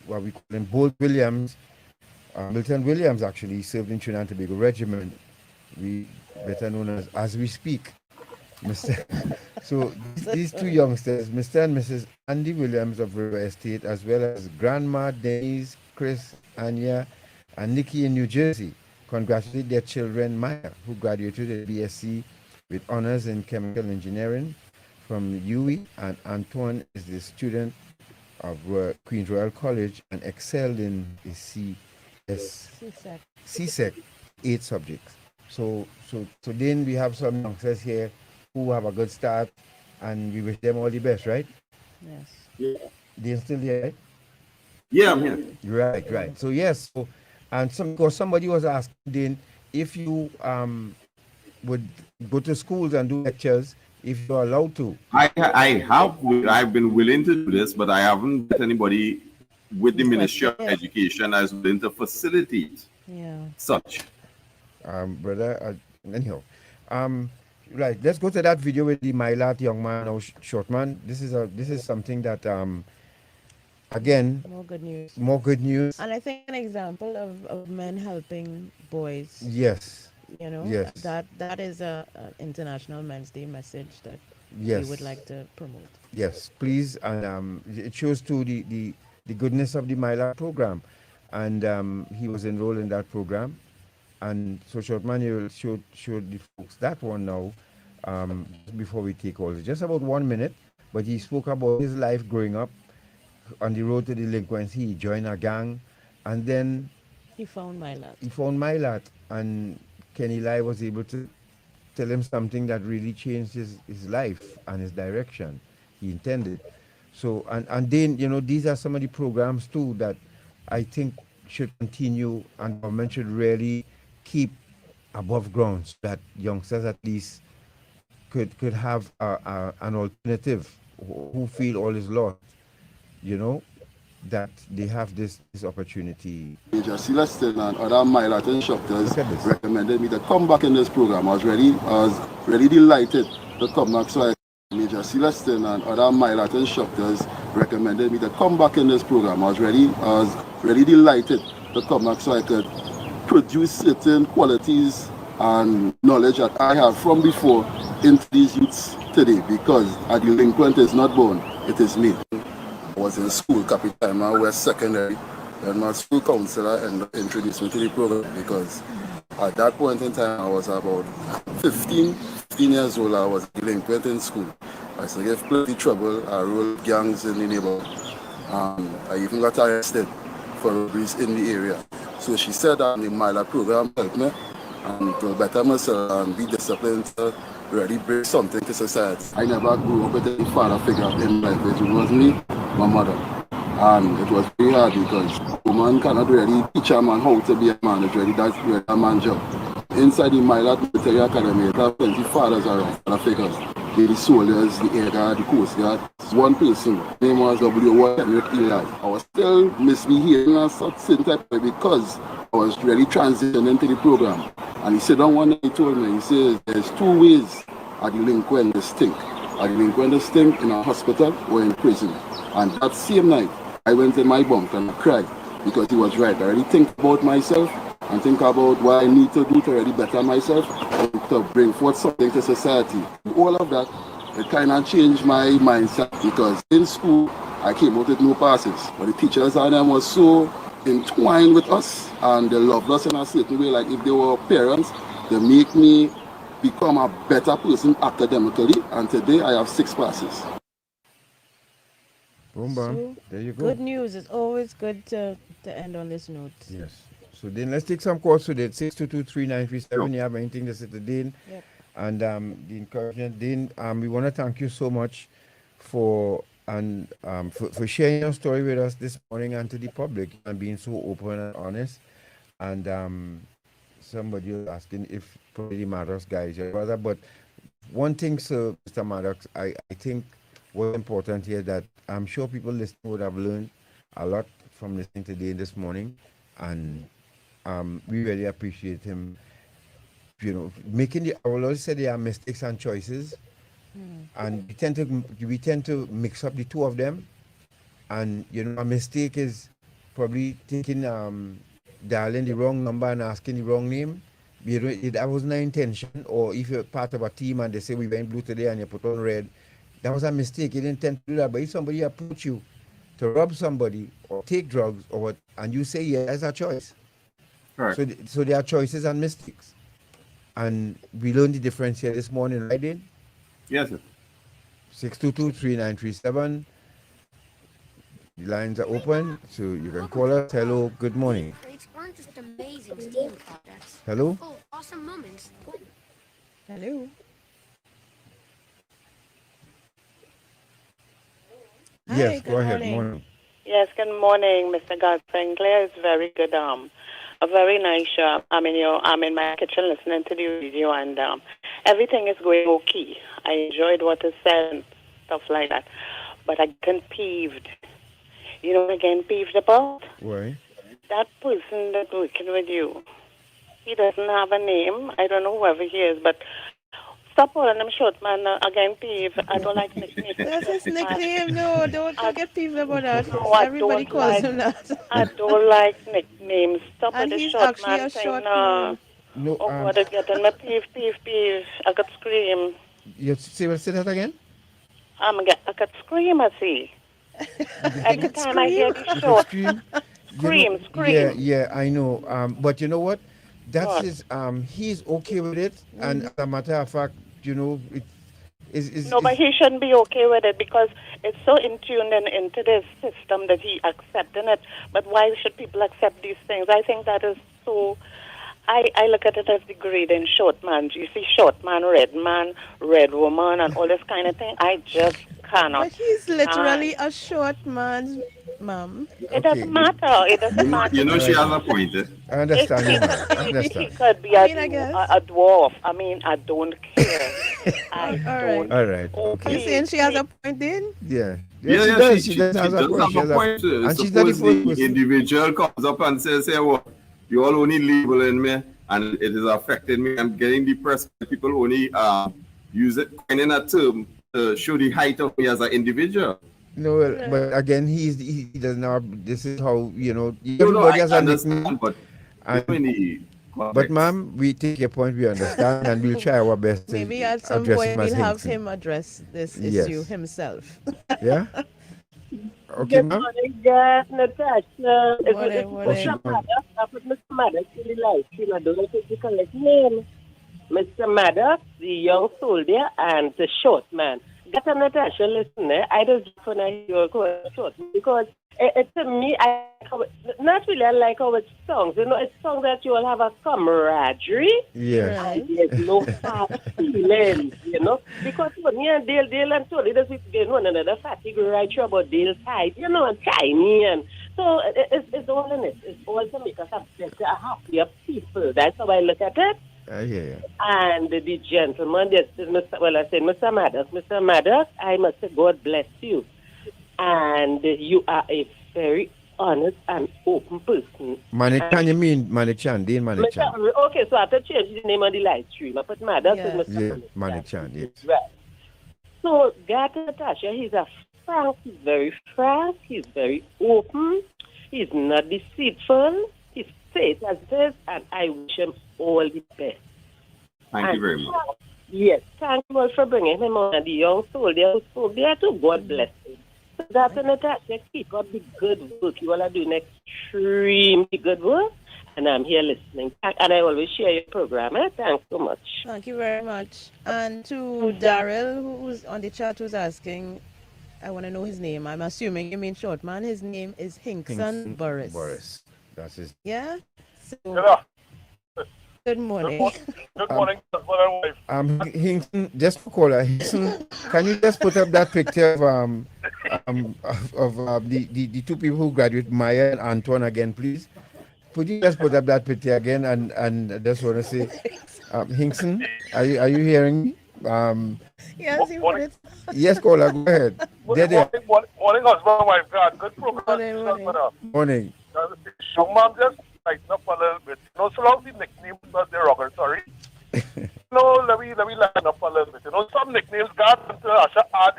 what we call him, Bolt Williams, Milton Williams actually served in Trinidad and Tobago Regiment, better known as we speak. So these two youngsters, Mr. and Mrs. Andy Williams of River Estate, as well as Grandma Denise, Chris, Anya, and Nikki in New Jersey, congratulate their children, Maya, who graduated BSc with honors in chemical engineering from UWI, and Antoine is the student of Queen's Royal College and excelled in the CSEC 8 subjects. So then we have some youngsters here who have a good start, and we wish them all the best, right? Yes. Yeah. They're still here, right? Yeah, I'm here. Right. So yes, because somebody was asking Dane if you would go to schools and do lectures if you're allowed to. I've been willing to do this, but I haven't met anybody with the Ministry of Education as willing to facilitate such. Brother, anyhow, right. Let's go to that video with the Mylat young man or short man. This is something that again, more good news. And I think an example of men helping boys. Yes. You know, yes. that is an International Men's Day message that yes. we would like to promote. Yes, please. And it shows too the goodness of the Mylat program. And he was enrolled in that program. And so Shortman, you will show the folks that one now before we take all. Just about 1 minute, but he spoke about his life growing up on the road to delinquency. He joined a gang, and then he found Mylat. And Kenny Lai was able to tell him something that really changed his life and his direction he intended. So, and then, these are some of the programs too that I think should continue, and government should really keep above ground so that youngsters at least could have an alternative who feel all is lost, that they have this opportunity. Major Celestin and other Mylat instructors recommended me to come back in this program. I was really delighted to come back. So Major Celestin and other Mylat instructors recommended me to come back in this program. I was really delighted to come back so I could produce certain qualities and knowledge that I have from before into these youths today, because a delinquent is not born, it is made. I was in school, Capitana, West Secondary, and my school counselor introduced me to the program, because at that point in time I was about 15 years old. I was delinquent in school. I used to give plenty trouble. I rolled gangs in the neighborhood. I even got arrested for robberies in the area. So she said that the Myla program helped me and to better myself and be disciplined to really bring something to society. I never grew up with any father figure in my life. It was me, my mother. And it was very hard because a woman cannot really teach a man how to be a man. It's really that's really a man's job. Inside the Myla Military Academy, there are plenty fathers around, father figures. The soldiers, the air guard, the coast guard. One person, name was W. Henrik Eli. I was still misbehaving and certain type of way because I was really transitioning into the program. And he said down one night, he told me, he says, there's two ways a delinquent is stink. A delinquent is stink in a hospital or in prison. And that same night, I went in my bunk and I cried because he was right. I really think about myself and think about what I need to do to really better myself and to bring forth something to society. All of that, it kind of changed my mindset because in school, I came out with no passes. But the teachers and them were so entwined with us and they loved us in a certain way. Like if they were parents, they make me become a better person academically. And today I have 6 passes. Boom, bam. There you go. Good news. It's always good to end on this note. Yes. So then let's take some calls today. 6223937. You have anything to say to Dane? Yep. And the encouragement, Dane, we want to thank you so much for sharing your story with us this morning and to the public and being so open and honest. And somebody was asking if probably Maddox guys your brother, but one thing, sir, Mr. Maddox, I think what's important here that I'm sure people listening would have learned a lot from listening to Dane this morning, and we really appreciate him, making the, I will always say there are mistakes and choices, and we tend to mix up the two of them, and a mistake is probably taking dialing the wrong number and asking the wrong name. That wasn't an intention. Or if you're part of a team and they say we went blue today and you put on red, that was a mistake. You didn't intend to do that. But if somebody approach you to rob somebody or take drugs or what, and you say yes, that's a choice. Right. So there are choices and mistakes. And we learned the difference here this morning, right, Dane? Yes, sir. 622-3937. The lines are open, so you can call us. Hello, good morning. It's one just amazing STEAM projects. Hello? Oh, awesome moments. Hello. Yes, go ahead. Morning. Yes, good morning, Mr. Godfrey. It's very good. A very nice show. I'm in my kitchen listening to the radio, and everything is going okay. I enjoyed what is said and stuff like that. But I get peeved. You know what I get peeved about? Why? That person that's working with you. He doesn't have a name. I don't know whoever he is, but stop calling him short man again, peeved. I don't like nicknames. That's his nickname. No, don't get peeved about that. No, Everybody calls him that. I don't like nicknames. Stop And with the he's short actually man a thing. short No. No, Oh, what is getting me peeve. I could scream. You say that again? I could scream, I see. Every time I hear the short. Scream. Yeah, I know. But you know what? That's his. He's okay with it, and as a matter of fact, it is. No, but he shouldn't be okay with it because it's so in tune into this system that he accepting it. But why should people accept these things? I think that is so. I look at it as degrading short man. You see short man, red woman, and all this kind of thing. I just cannot. But he's literally a short man, Mom. It doesn't matter. It doesn't matter. You know she has a point. I understand. He could be a dwarf. I mean, I don't care. All right. Okay. You saying she has a point then? Yeah. She does have a point. And she's not the suppose first the person. individual comes up and says, "Hey, what? You all only labeling me, and it is affecting me. I'm getting depressed. People only use it in a term to show the height of me as an individual." No, but again, he doesn't have. This is how everybody has a nickname. But But ma'am, we take your point, we understand, and we'll try our best to Maybe at some address point him as we'll have Hinkson. him address this Yes. issue himself. Yeah? Okay, ma'am? Natasha. Morning, morning. Mr. Maddox. I put Mr. Maddox in the live stream. I don't know if it's the correct name. Mr. Maddox, the young soldier, and the short man. Get a Natasha, listen, I just want to hear your short because it's to me, not really I like how it's songs. You know, it's songs that you all have a camaraderie. Yes. And there's no hard feelings, you know. Because when me and Dale and Tony, there's people one another fatigue right through about Dale's height, you know, and tiny. And so it's all in it. It's all to make us a better, happier people. That's how I look at it. Yeah. And the gentleman, Mr. Maddox. Mr. Maddox, I must say, God bless you. And you are a very honest and open person. Manickchand, you mean Manickchand, Dane Manickchand. Okay, so I have to change the name on the live stream. I put Maddox with Mr. Yeah, Manickchand, yes. Right. So, Gata Natasha, he's very frank, he's very open, he's not deceitful, he says as it is, and I wish him all the best. Thank you very much. Yes, thank you all for bringing him on, and the young soldier who spoke there too. God bless him. So that's Natasha, keep up the good work. You all are doing extremely good work, and I'm here listening. And I always share your program. Thanks so much. Thank you very much. And to Daryl, who's on the chat, who's asking, I want to know his name. I'm assuming you mean short man. His name is Hinkson Boris. Boris. That's his. Yeah? So, Yeah. good morning. Good morning, husband and wife. Hinkson, just for caller, Hinkson, can you just put up that picture of the two people who graduate, Maya and Antoine, again, please? Could you just put up that picture again? And I just want to say, Hinkson, are you hearing me? Yes, you want it. Yes, caller, go ahead. Morning, husband and wife. God, good program. Morning. Young man, just lighten up a little bit. You know, so long the nicknames are derogatory. Let me lighten up a little bit. You know, some nicknames God are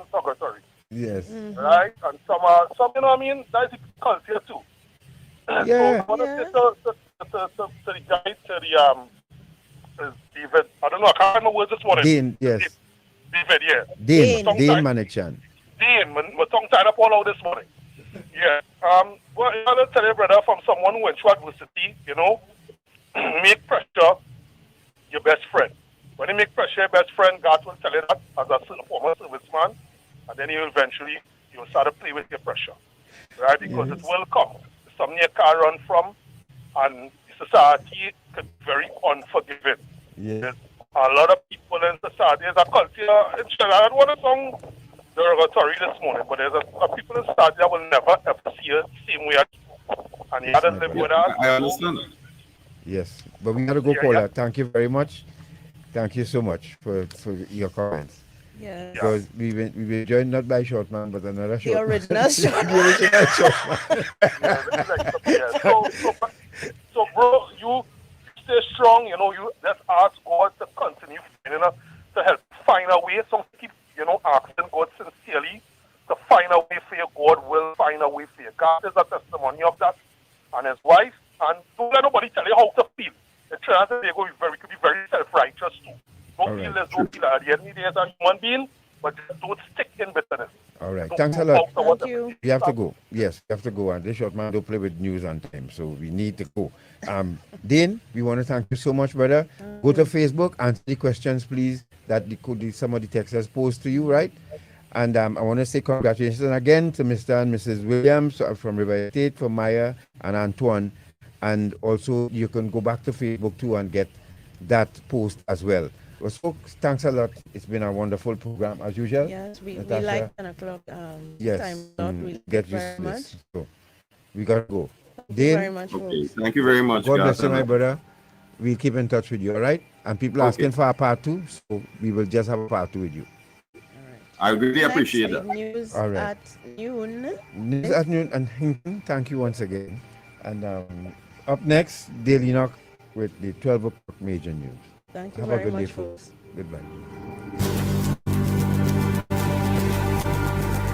derogatory. Yes. Right? And some, you know what I mean? That's the culture too. Yeah. So I want to say to the guy, David, I don't know, I can't remember words this morning. Dane, yes. David, yeah. Dane Manickchand. Dane, my tongue tied up all out this morning. Yeah. Well, I want to tell you, brother, from someone who went through adversity, you know, make pressure your best friend. When you make pressure your best friend, God will tell you that as a former serviceman, and then you'll start to play with your pressure. Right? Because it will come. It's something you can't run from, and society can be very unforgiving. Yeah. There's a lot of people in society, there's a culture, I don't want to sound derogatory this morning, but there's a people in society that will never ever see you the same way as you. And you have to live with that. I understand that. Yes, but we got to go, caller. Thank you very much. Thank you so much for your comments. Yeah. Because we've been joined not by short man, but another short man. original short man. The original short man. So, bro, you stay strong. You know, you just ask God to continue, to help find a way. So keep, asking God sincerely to find a way for you. God will find a way for you. God is a testimony of that, and his wife. And don't let nobody tell you how to feel. The Trinidad and Tobago could be very self-righteous too. Don't feel as though feel at the end of the day as a human being, but just don't stick in bitterness. All right. Don't Thanks a lot. Thank you. You have to go. Yes, you have to go. And this short man don't play with news on time, so we need to go. Dane, we want to thank you so much, brother. Go to Facebook, answer the questions, please, that some of the texters posed to you, right? And I want to say congratulations again to Mr. and Mrs. Williams from River Estate, for Maya and Antoine. And also, you can go back to Facebook too and get that post as well. So, thanks a lot. It's been a wonderful program as usual. Yes, we Natasha. like 10 o'clock Yes, time slot. We get very used to much. this. So, we got to go. Thank you Dane, very much, Okay, folks. thank you very much, God guys. bless you, my brother. We'll keep in touch with you, all right? And people asking for a part 2, so we will just have a part 2 with you. I really appreciate Next that. news All right. at noon. News at noon, and Hinkson, thank you once again. And up next, Daily Knock with the 12 o'clock major news. Thank you Have very a good much, day, folks. folks. Goodbye.